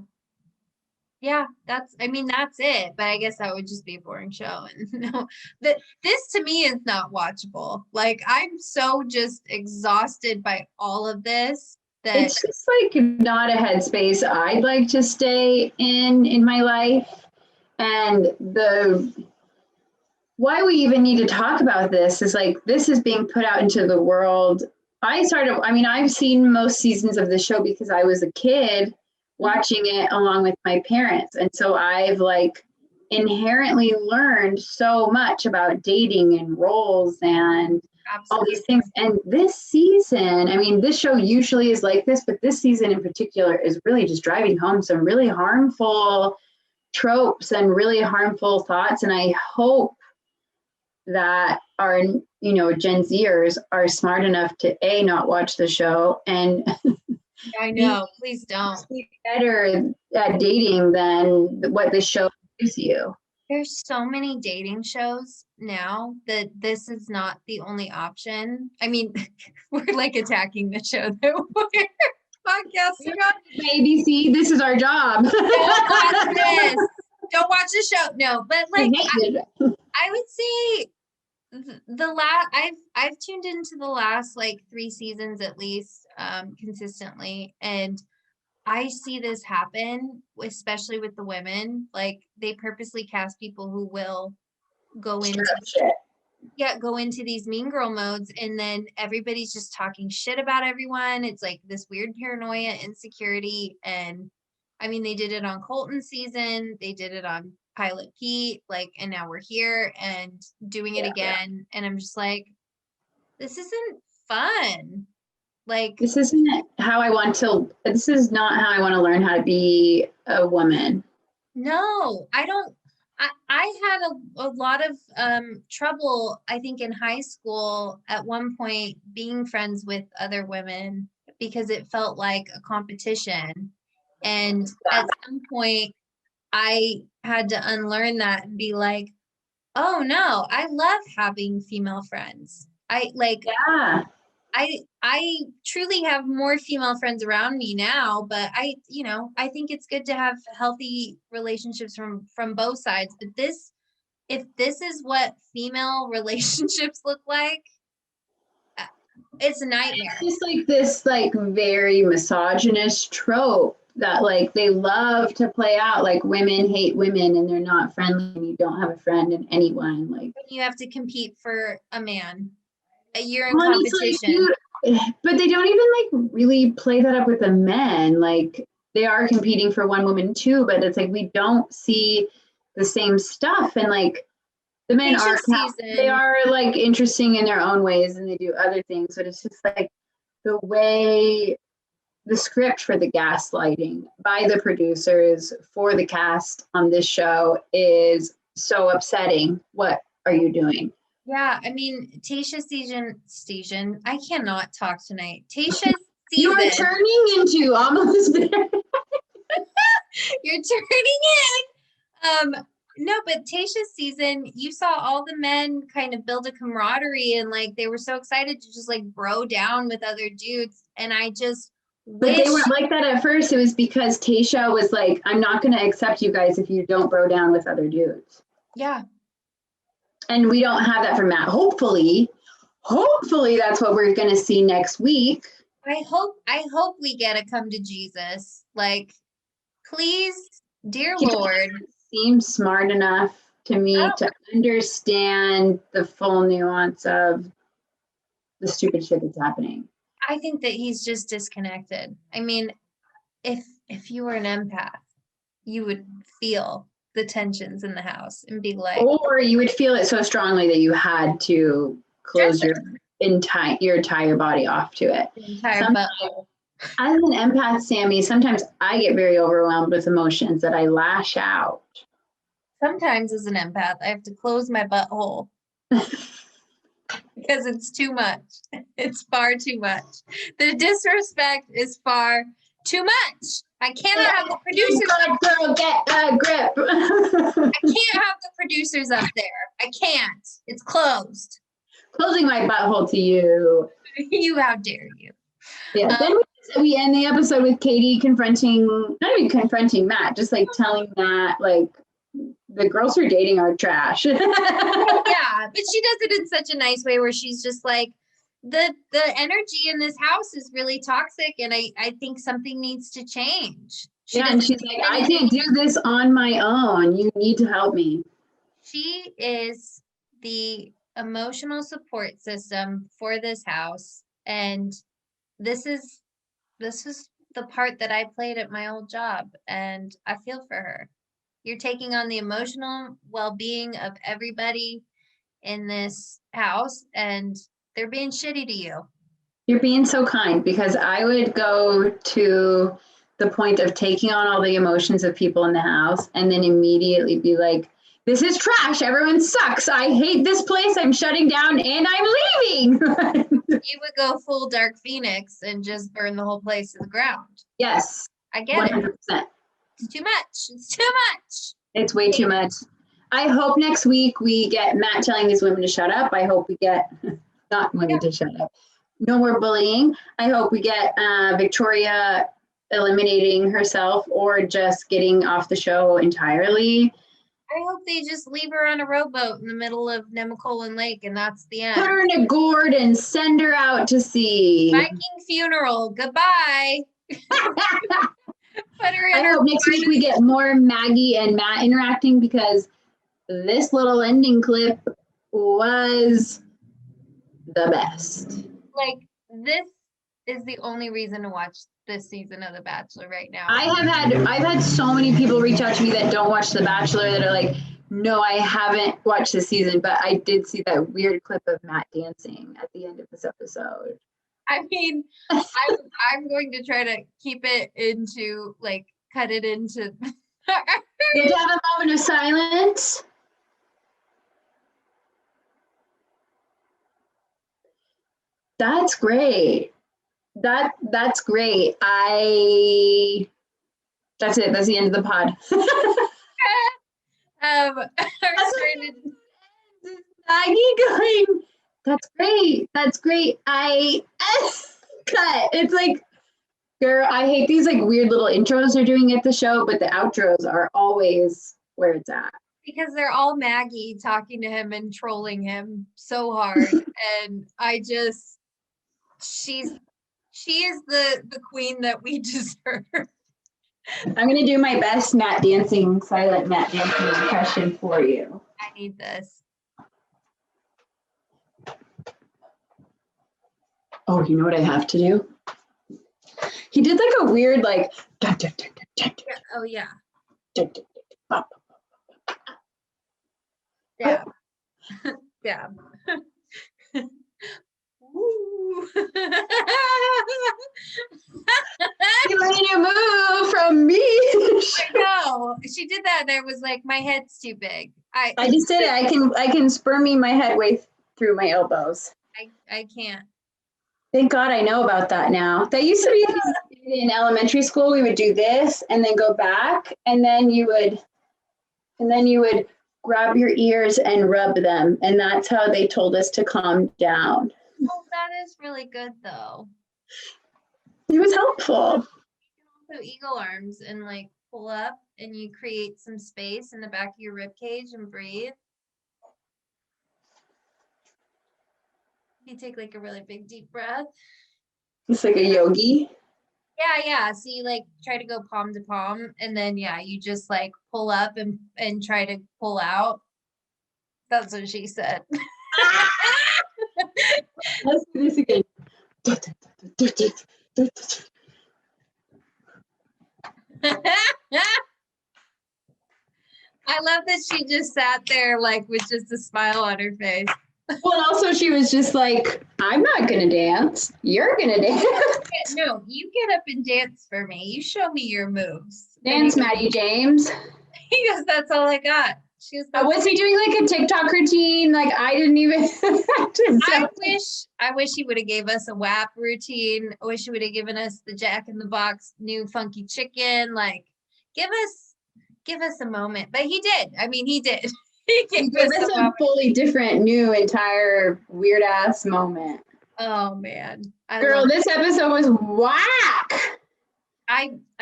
Yeah, that's it. But I guess that would just be a boring show. And no, this to me is not watchable. Like, I'm so just exhausted by all of this that It's just like not a headspace I'd like to stay in my life. And why we even need to talk about this is like, this is being put out into the world. I've seen most seasons of the show because I was a kid watching it along with my parents. And so I've like inherently learned so much about dating and roles and all these things. And this season, I mean, this show usually is like this, but this season in particular is really just driving home some really harmful tropes and really harmful thoughts. And I hope that our, Gen Zers are smart enough to not watch the show and I know, please don't. be better at dating than what the show gives you. There's so many dating shows now that this is not the only option. I mean, we're like attacking the show that we're podcasting on. ABC, this is our job. Don't watch this. Don't watch the show. No, but like I would say the last I've tuned into the last like 3 seasons at least consistently, and I see this happen, especially with the women. Like, they purposely cast people who will go into these mean girl modes, and then everybody's just talking shit about everyone. It's like this weird paranoia, insecurity, and I mean, they did it on Colton's season, they did it on Pilot Pete, like, and now we're here and doing it again. And I'm just like, this isn't fun. Like, this is not how I want to learn how to be a woman. No, I don't. I had a lot of trouble, I think, in high school at one point being friends with other women because it felt like a competition. And at some point, I had to unlearn that and be like, oh no, I love having female friends. I truly have more female friends around me now, but I think it's good to have healthy relationships from both sides. But if this is what female relationships look like, it's a nightmare. It's just like this like very misogynist trope that like they love to play out, like women hate women and they're not friendly and you don't have a friend in anyone. Like, you have to compete for a man. You're in competition. But they don't even like really play that up with the men. Like, they are competing for one woman too, but it's like we don't see the same stuff. And like the men they are like interesting in their own ways and they do other things, but it's just like the way the script for the gaslighting by the producers for the cast on this show is so upsetting. What are you doing? Yeah, I mean, Tayshia's season, I cannot talk tonight. Tayshia's season. You are turning into almost there. You're turning in. No, but Tayshia's season, you saw all the men kind of build a camaraderie and like they were so excited to just like bro down with other dudes. And I just But they weren't like that at first. It was because Tayshia was like, I'm not going to accept you guys if you don't bro down with other dudes. Yeah. And we don't have that for Matt. Hopefully that's what we're going to see next week. I hope we get a come to Jesus. Like, please, dear Lord. Seems smart enough to me to understand the full nuance of the stupid shit that's happening. I think that he's just disconnected. I mean, if you were an empath, you would feel the tensions in the house and be like, or you would feel it so strongly that you had to close your entire body off to it. As an empath, Sammie, sometimes I get very overwhelmed with emotions that I lash out. Sometimes as an empath, I have to close my butthole because it's too much. It's far too much. The disrespect is far too much. I cannot have the producers. Girl, get a grip. I can't have the producers up there. I can't. It's closed. Closing my butthole to you. You, how dare you? Yeah. Then we We end the episode with Katie confronting, not even confronting Matt, just like telling Matt, like, the girls who are dating are trash. Yeah, but she does it in such a nice way where she's just like, the energy in this house is really toxic, and I think something needs to change. And she's like, I can't do this on my own. You need to help me. She is the emotional support system for this house, and this is the part that I played at my old job, and I feel for her. You're taking on the emotional well-being of everybody in this house, and they're being shitty to you. You're being so kind, because I would go to the point of taking on all the emotions of people in the house and then immediately be like, this is trash. Everyone sucks. I hate this place. I'm shutting down and I'm leaving. You would go full Dark Phoenix and just burn the whole place to the ground. Yes. I get 100%. it. It's too much. It's too much. It's way too much. I hope next week we get Matt telling these women to shut up. I hope we get, not women to shut up, no more bullying. I hope we get Victoria eliminating herself or just getting off the show entirely. I hope they just leave her on a rowboat in the middle of Nemacolin Lake, and that's the end. Put her in a gourd and send her out to sea. Viking funeral. Goodbye. Put her in I hope next week we get more Maggie and Matt interacting, because this little ending clip was the best. Like, this is the only reason to watch this season of The Bachelor right now. I've had so many people reach out to me that don't watch The Bachelor that are like, no, I haven't watched this season, but I did see that weird clip of Matt dancing at the end of this episode. I mean, I'm going to try to keep it into, like, cut it into. Did you have a moment of silence? That's great. That's great. That's it. That's the end of the pod. Maggie going, that's great. That's great. Cut. It's like, girl, I hate these like weird little intros they're doing at the show, but the outros are always where it's at. Because they're all Maggie talking to him and trolling him so hard. And she is the queen that we deserve. I'm going to do my best silent Matt dancing impression for you. I need this. Oh, you know what I have to do? He did like a weird like. Dun, dun, dun, dun, dun, Yeah. Oh yeah. dun, dun, dun, Yeah. Yeah. Ooh. You made a move from me. I know. She did that and I was like, my head's too big. I just did it. I can spermie my head way through my elbows. I can't. Thank God I know about that now. That used to be in elementary school. We would do this and then go back, and then you would grab your ears and rub them, and that's how they told us to calm down. Oh, that is really good though. It was helpful. So eagle arms and like pull up, and you create some space in the back of your rib cage and breathe. You take like a really big deep breath. It's like a yogi. Yeah. So you like try to go palm to palm, and then you just like pull up and try to pull out. That's what she said. Let's do this again. I love that she just sat there like with just a smile on her face. Well, also she was just like, I'm not gonna dance. You're gonna dance. No, you get up and dance for me. You show me your moves. Dance, Maddie James. He goes, that's all I got. She was Was he doing like a TikTok routine? Like I didn't even. I wish he would have gave us a WAP routine. I wish he would have given us the Jack in the Box new funky chicken. Like, give us a moment. But he did. I mean, he did. He gave us a fully different, new, entire weird ass moment. Oh man. Girl, this episode was whack.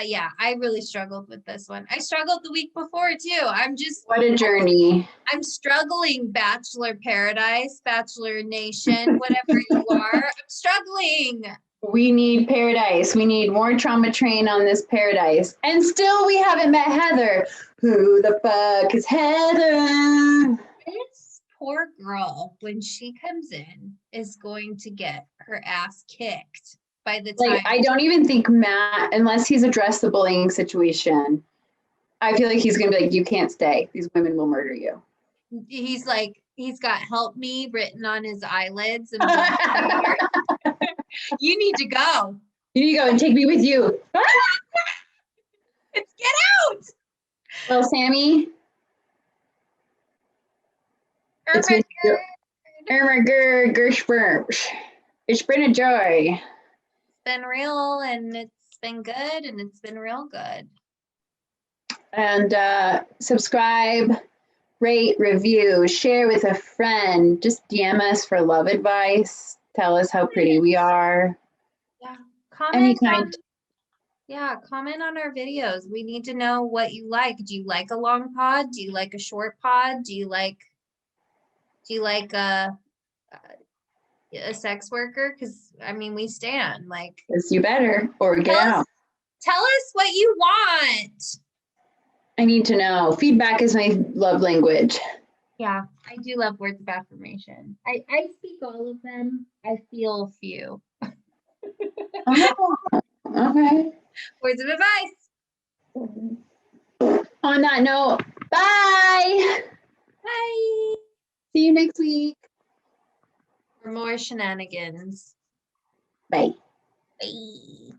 Yeah, I really struggled with this one. I struggled the week before too. What a journey. I'm struggling, Bachelor Paradise, Bachelor Nation, whatever you are. I'm struggling. We need paradise. We need more trauma train on this paradise. And still we haven't met Heather. Who the fuck is Heather? This poor girl, when she comes in, is going to get her ass kicked by the time. Like, I don't even think Matt, unless he's addressed the bullying situation, I feel like he's going to be like, you can't stay. These women will murder you. He's like, he's got help me written on his eyelids. And you need to go. You need to go and take me with you. Let's get out. Well, Sammie. It's been It's been a joy. It's been real and it's been good and it's been real good. And subscribe, rate, review, share with a friend. Just DM us for love advice. Tell us how pretty we are. Yeah. Any Comment kind. comment on our videos. We need to know what you like. Do you like a long pod? Do you like a short pod? Do you like a sex worker? Because I mean, we stand like. Yes, you better, or get out. Tell us what you want. I need to know. Feedback is my love language. Yeah, I do love words of affirmation. I speak all of them. I feel few. Oh, okay. Words of advice. On that note, bye. Bye. See you next week. For more shenanigans. Bye. Bye.